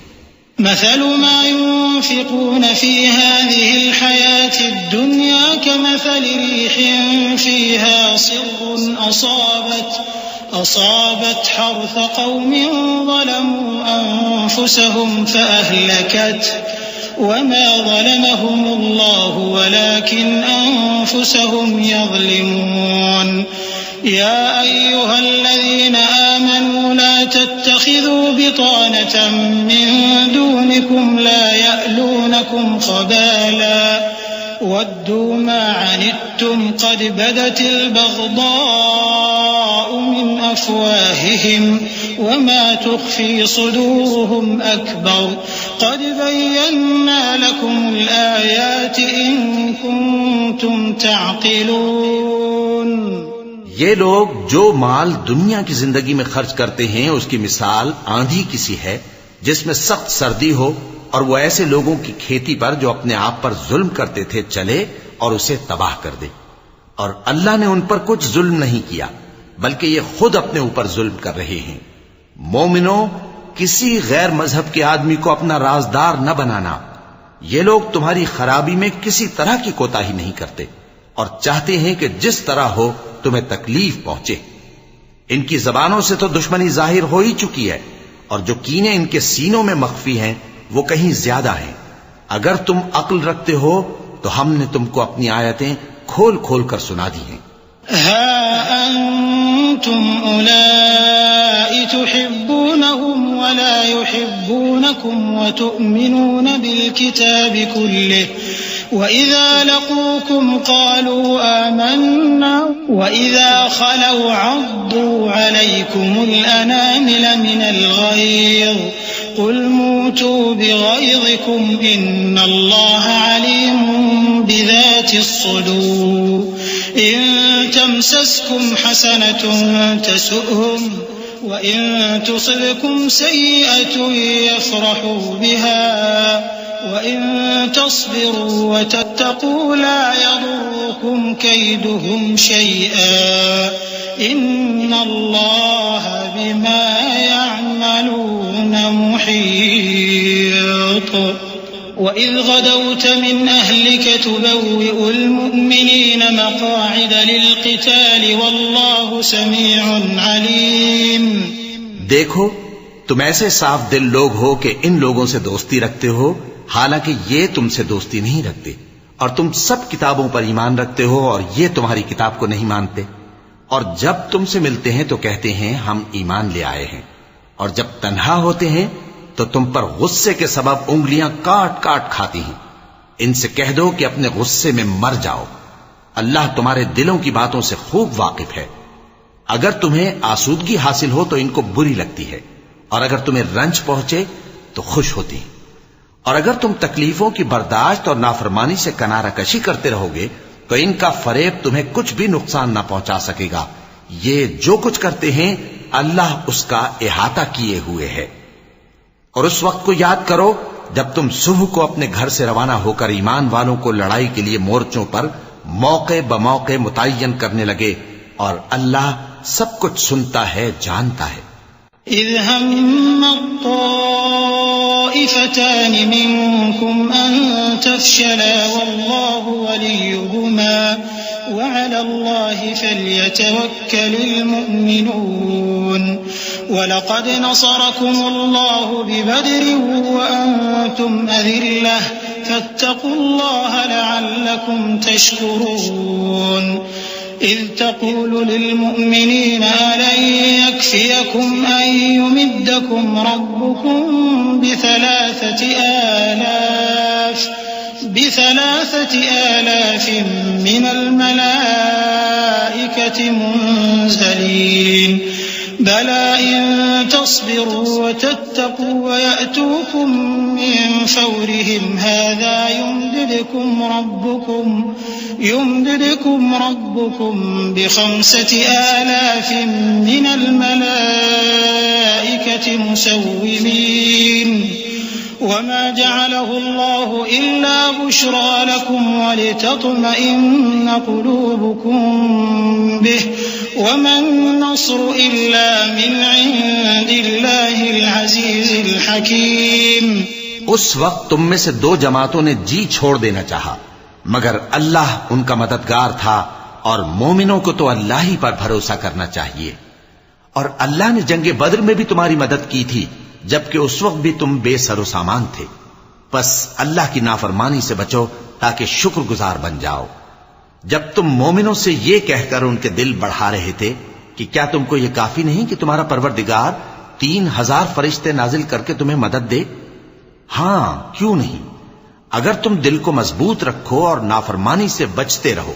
مثل ما ينفقون في هذه الحياة الدنيا كمثل ريح فيها صر أصابت حرث قوم ظلموا أنفسهم فأهلكته وما ظلمهم الله ولكن أنفسهم يظلمون. يا أيها الذين آمنوا لا تتخذوا بطانة من دونكم لا يألونكم خبالا ودوا ما عنتم قد بدت البغضاء من أفواههم وما تخفي صدورهم أكبر قد بينا لكم الآيات إن كنتم تعقلون. یہ لوگ جو مال دنیا کی زندگی میں خرچ کرتے ہیں اس کی مثال آندھی کسی ہے جس میں سخت سردی ہو اور وہ ایسے لوگوں کی کھیتی پر جو اپنے آپ پر ظلم کرتے تھے چلے اور اسے تباہ کر دے. اور اللہ نے ان پر کچھ ظلم نہیں کیا بلکہ یہ خود اپنے اوپر ظلم کر رہے ہیں. مومنوں، کسی غیر مذہب کے آدمی کو اپنا رازدار نہ بنانا. یہ لوگ تمہاری خرابی میں کسی طرح کی کوتاہی نہیں کرتے اور چاہتے ہیں کہ جس طرح ہو تمہیں تکلیف پہنچے. ان کی زبانوں سے تو دشمنی ظاہر ہو ہی چکی ہے اور جو کینے ان کے سینوں میں مخفی ہیں وہ کہیں زیادہ ہیں. اگر تم عقل رکھتے ہو تو ہم نے تم کو اپنی آیتیں کھول کھول کر سنا دی ہیں. ها أنتم أولئك تحبونهم ولا يحبونكم وتؤمنون بالكتاب كله وإذا لقوكم قالوا آمنا وإذا خلوا عضوا عليكم الأنامل من الغيظ قل موتوا بغيظكم إن الله عليم بذات الصدور إن تمسسكم حسنة تسؤهم وإن تصبكم سيئة يفرحوا بها وإن تصبروا وتتقوا لا يضركم كيدهم شيئا إن الله بما يعملون محيط. وإذ غدوت من أهلك تبوئ المؤمنين مقاعد للقتال والله سميع عليم. دیکھو تم ایسے صاف دل لوگ ہو کہ ان لوگوں سے دوستی رکھتے ہو حالانکہ یہ تم سے دوستی نہیں رکھتے اور تم سب کتابوں پر ایمان رکھتے ہو اور یہ تمہاری کتاب کو نہیں مانتے. اور جب تم سے ملتے ہیں تو کہتے ہیں ہم ایمان لے آئے ہیں اور جب تنہا ہوتے ہیں تو تم پر غصے کے سبب انگلیاں کاٹ کاٹ کھاتی ہیں. ان سے کہہ دو کہ اپنے غصے میں مر جاؤ. اللہ تمہارے دلوں کی باتوں سے خوب واقف ہے. اگر تمہیں آسودگی حاصل ہو تو ان کو بری لگتی ہے اور اگر تمہیں رنج پہنچے تو خوش ہوتی ہیں. اور اگر تم تکلیفوں کی برداشت اور نافرمانی سے کنارہ کشی کرتے رہو گے تو ان کا فریب تمہیں کچھ بھی نقصان نہ پہنچا سکے گا. یہ جو کچھ کرتے ہیں اللہ اس کا احاطہ کیے ہوئے ہے. اور اس وقت کو یاد کرو جب تم صبح کو اپنے گھر سے روانہ ہو کر ایمان والوں کو لڑائی کے لیے مورچوں پر موقع بموقع متعین کرنے لگے اور اللہ سب کچھ سنتا ہے جانتا ہے. إذ هم الطائفتان منكم أن تفشلا والله وليهما وعلى الله فليتوكل المؤمنون ولقد نصركم الله ببدر وأنتم أذلة فاتقوا الله لعلكم تشكرون إذ تقول للمؤمنين ألن يكفيكم أن يمدكم ربكم بثلاثة آلاف من الملائكة منزلين بلى إن تصبروا وتتقوا ويأتوكم من فورهم هذا يمددكم ربكم ب5,000 من الملائكة مسومين وما جعله الله إلا بشرى لكم ولتطمئن قلوبكم به وما النصر إلا من عند الله العزيز الحكيم. اس وقت تم میں سے 2 جماعتوں نے جی چھوڑ دینا چاہا مگر اللہ ان کا مددگار تھا اور مومنوں کو تو اللہ ہی پر بھروسہ کرنا چاہیے. اور اللہ نے جنگ بدر میں بھی تمہاری مدد کی تھی جبکہ اس وقت بھی تم بے سر و سامان تھے. بس اللہ کی نافرمانی سے بچو تاکہ شکر گزار بن جاؤ. جب تم مومنوں سے یہ کہہ کر ان کے دل بڑھا رہے تھے کہ کیا تم کو یہ کافی نہیں کہ تمہارا پروردگار 3,000 فرشتے نازل کر کے تمہیں مدد دے؟ ہاں کیوں نہیں، اگر تم دل کو مضبوط رکھو اور نافرمانی سے بچتے رہو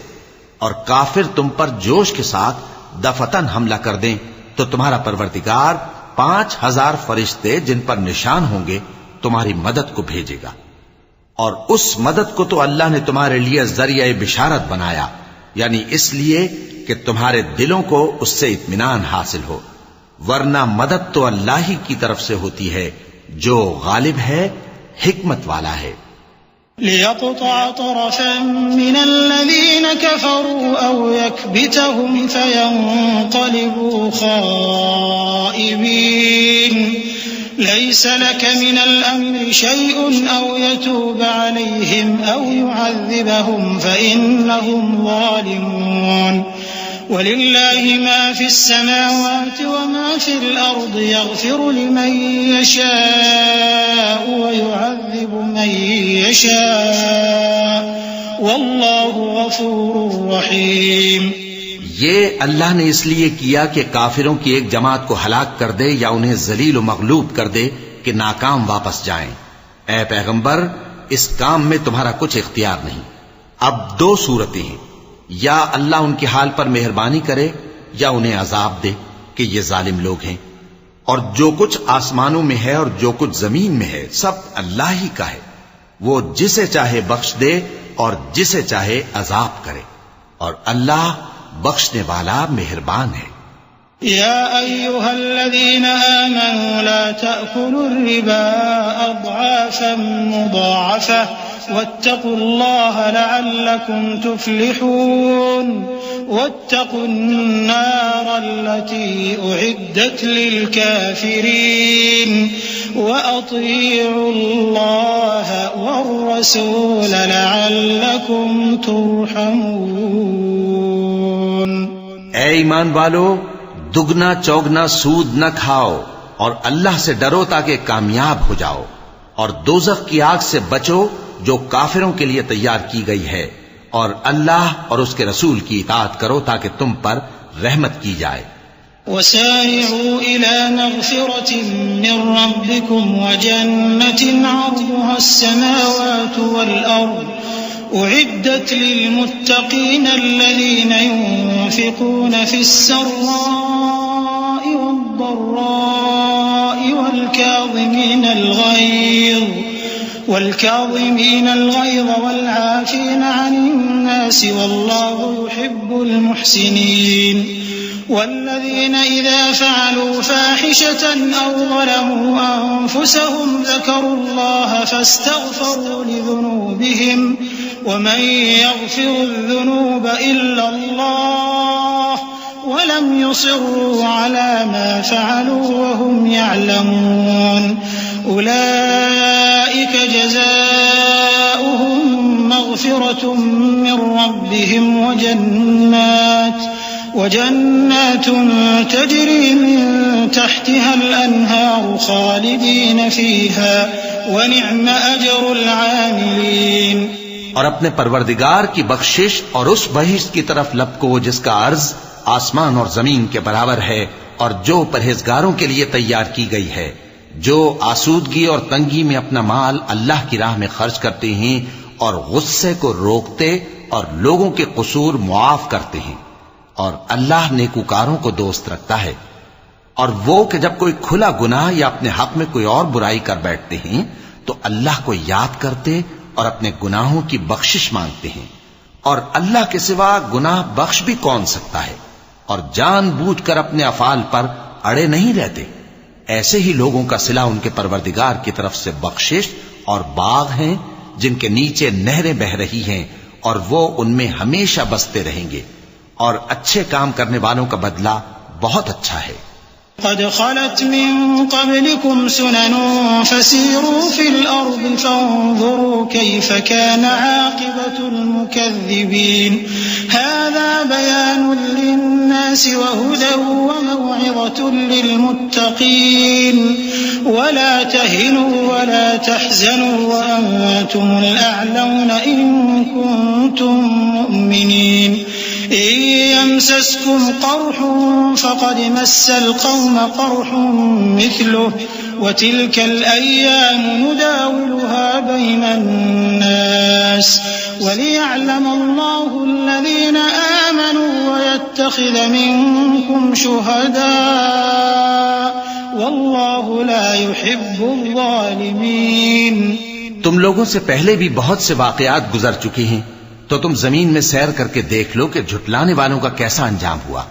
اور کافر تم پر جوش کے ساتھ دفتن حملہ کر دیں تو تمہارا پروردگار 5,000 فرشتے جن پر نشان ہوں گے تمہاری مدد کو بھیجے گا. اور اس مدد کو تو اللہ نے تمہارے لیے ذریعہ بشارت بنایا، یعنی اس لیے کہ تمہارے دلوں کو اس سے اطمینان حاصل ہو، ورنہ مدد تو اللہ ہی کی طرف سے ہوتی ہے جو غالب ہے، حکمت والا ہے. ليقطع طرفا من الذين كفروا أو يكبتهم فينقلبوا خائبين ليس لك من الأمر شيء أو يتوب عليهم أو يعذبهم فإنهم ظالمون ولله ما في السماوات وما في الأرض يغفر لمن يشاء ويعذب من يشاء والله غفور رحيم. یہ اللہ نے اس لیے کیا کہ کافروں کی ایک جماعت کو ہلاک کر دے یا انہیں ذلیل و مغلوب کر دے کہ ناکام واپس جائیں. اے پیغمبر، اس کام میں تمہارا کچھ اختیار نہیں. اب 2 صورتیں ہیں، یا اللہ ان کے حال پر مہربانی کرے یا انہیں عذاب دے کہ یہ ظالم لوگ ہیں. اور جو کچھ آسمانوں میں ہے اور جو کچھ زمین میں ہے سب اللہ ہی کا ہے. وہ جسے چاہے بخش دے اور جسے چاہے عذاب کرے، اور اللہ بخشنے والا مہربان ہے. يا أيها الذين آمنوا لا تأكلوا الربا أضعافا مضاعفة واتقوا الله لعلكم تفلحون واتقوا النار التي أعدت للكافرين وأطيعوا الله والرسول لعلكم ترحمون. اے ایمان والو، دگنا چوگنا سود نہ کھاؤ اور اللہ سے ڈرو تاکہ کامیاب ہو جاؤ، اور دوزخ کی آگ سے بچو جو کافروں کے لیے تیار کی گئی ہے، اور اللہ اور اس کے رسول کی اطاعت کرو تاکہ تم پر رحمت کی جائے. وسارعوا إلى مغفرة من ربكم وجنة عرضها السماوات والأرض أعدت للمتقين الذين ينفقون في السراء والضراء والكاظمين الغيظ والعافين عن الناس والله يحب المحسنين. والذين إذا فعلوا فاحشة أو ظلموا أنفسهم ذكروا الله فاستغفروا لذنوبهم ومن يغفر الذنوب إلا الله ولم يصروا على ما فعلوا وهم يعلمون أولئك جزاؤهم مغفرة من ربهم وجنات تجري من تحتها الأنهار خالدين فيها ونعم أجر العاملين. اور اپنے پروردگار کی بخشش اور اس بہشت کی طرف لپکو جس کا عرض آسمان اور زمین کے برابر ہے اور جو پرہیزگاروں کے لیے تیار کی گئی ہے، جو آسودگی اور تنگی میں اپنا مال اللہ کی راہ میں خرچ کرتے ہیں اور غصے کو روکتے اور لوگوں کے قصور معاف کرتے ہیں، اور اللہ نیکوکاروں کو دوست رکھتا ہے. اور وہ کہ جب کوئی کھلا گناہ یا اپنے حق میں کوئی اور برائی کر بیٹھتے ہیں تو اللہ کو یاد کرتے اور اپنے گناہوں کی بخشش مانگتے ہیں، اور اللہ کے سوا گناہ بخش بھی کون سکتا ہے، اور جان بوجھ کر اپنے افعال پر اڑے نہیں رہتے. ایسے ہی لوگوں کا صلہ ان کے پروردگار کی طرف سے بخشش اور باغ ہیں جن کے نیچے نہریں بہ رہی ہیں اور وہ ان میں ہمیشہ بستے رہیں گے، اور اچھے کام کرنے والوں کا بدلہ بہت اچھا ہے. قد خلت من قبلكم سنن فسيروا في الأرض فانظروا كيف كان عاقبة المكذبين. هذا بيان للناس وهدى وموعظة للمتقين. ولا تهنوا ولا تحزنوا وأنتم الأعلون إن كنتم مؤمنين. إن يمسسكم قرح فقد مس القوم قرح مثله وتلك الأيام نداولها بين الناس وليعلم الله الذين آمنوا ويتخذ منكم شهداء والله لا يحب الظالمين. تم لوگوں سے پہلے بھی بہت سے واقعات گزر چکے ہیں، تو تم زمین میں سیر کر کے دیکھ لو کہ جھٹلانے والوں کا کیسا انجام ہوا.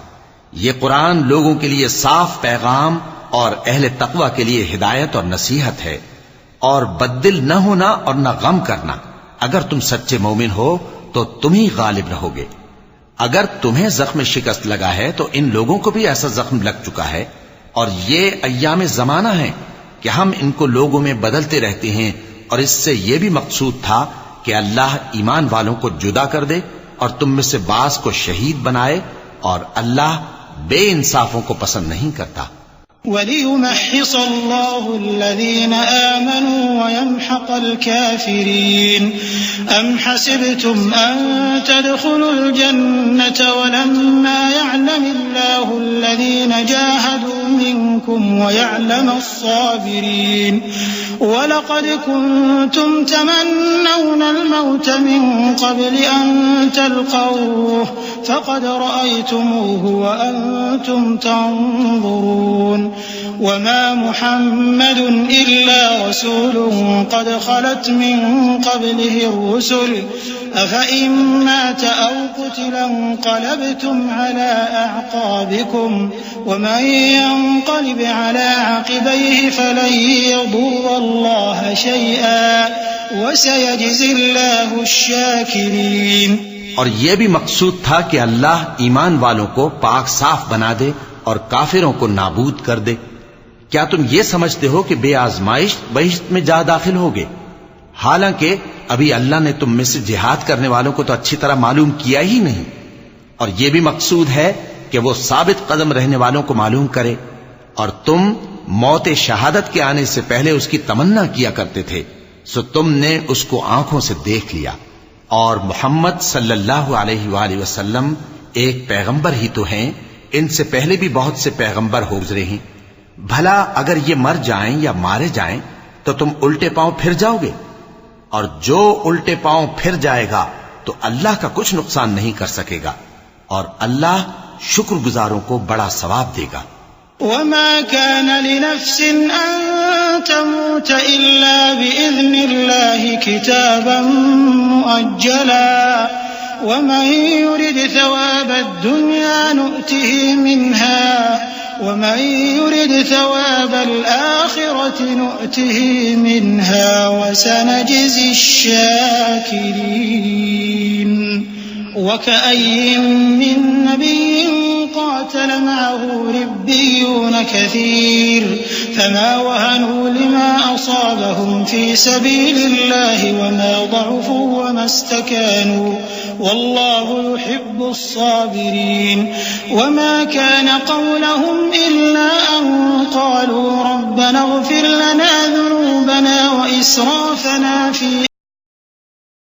یہ قرآن لوگوں کے لیے صاف پیغام اور اہل تقوی کے لیے ہدایت اور نصیحت ہے. اور بددل نہ ہونا اور نہ غم کرنا. اگر تم سچے مومن ہو تو تم ہی غالب رہو گے. اگر تمہیں زخم شکست لگا ہے تو ان لوگوں کو بھی ایسا زخم لگ چکا ہے، اور یہ ایام زمانہ ہیں کہ ہم ان کو لوگوں میں بدلتے رہتے ہیں، اور اس سے یہ بھی مقصود تھا کہ اللہ ایمان والوں کو جدا کر دے اور تم میں سے بعض کو شہید بنائے، اور اللہ بے انصافوں کو پسند نہیں کرتا. وَلِيُمَحِّصَ اللَّهُ الَّذِينَ آمَنُوا وَيَمْحَقَ الْكَافِرِينَ. أَمْ حَسِبْتُمْ أَن تَدْخُلُوا الْجَنَّةَ وَلَمَّا يَعْلَمِ اللَّهُ الَّذِينَ جَاهَدُوا مِنكُمْ وَيَعْلَمَ الصَّابِرِينَ. وَلَقَدْ كُنتُمْ تَمَنَّوْنَ الْمَوْتَ مِن قَبْلِ أَن تَلْقَوْهُ فَقَدْ رَأَيْتُمُوهُ وَأَنتُمْ تَنظُرُونَ. وما محمد إلا رسول قد خلت من قبله الرسل أفإن مات أو قتل انقلبتم على أعقابكم ومن ينقلب على عقبيه فلن يضر الله شيئا وسيجزي الله الشاكرين. اور یہ بھی مقصود تھا کہ اللہ ایمان والوں کو پاک صاف بنا دے اور کافروں کو نابود کر دے. کیا تم یہ سمجھتے ہو کہ بے آزمائش بہشت میں جا داخل ہوگے؟ حالانکہ ابھی اللہ نے تم میں سے جہاد کرنے والوں کو تو اچھی طرح معلوم کیا ہی نہیں. اور یہ بھی مقصود ہے کہ وہ ثابت قدم رہنے والوں کو معلوم کرے. اور تم موت شہادت کے آنے سے پہلے اس کی تمنا کیا کرتے تھے، سو تم نے اس کو آنکھوں سے دیکھ لیا. اور محمد صلی اللہ علیہ وآلہ وسلم ایک پیغمبر ہی تو ہیں، ان سے پہلے بھی بہت سے پیغمبر ہو گزرے ہیں. بھلا اگر یہ مر جائیں یا مارے جائیں تو تم الٹے پاؤں پھر جاؤ گے؟ اور جو الٹے پاؤں پھر جائے گا تو اللہ کا کچھ نقصان نہیں کر سکے گا، اور اللہ شکر گزاروں کو بڑا ثواب دے گا. وما كان لنفس أن تموت إلا بإذن الله كتابا مؤجلا ومن يرد ثواب الدنيا نؤته منها ومن يرد ثواب الآخرة نؤته منها وسنجزي الشاكرين. وكأي من نبي قاتل وقاتل معه ربيون كثير فما وهنوا لما أصابهم في سبيل الله وما ضعفوا وما استكانوا والله يحب الصابرين وما كان قولهم إلا أن قالوا ربنا اغفر لنا ذنوبنا وإسرافنا في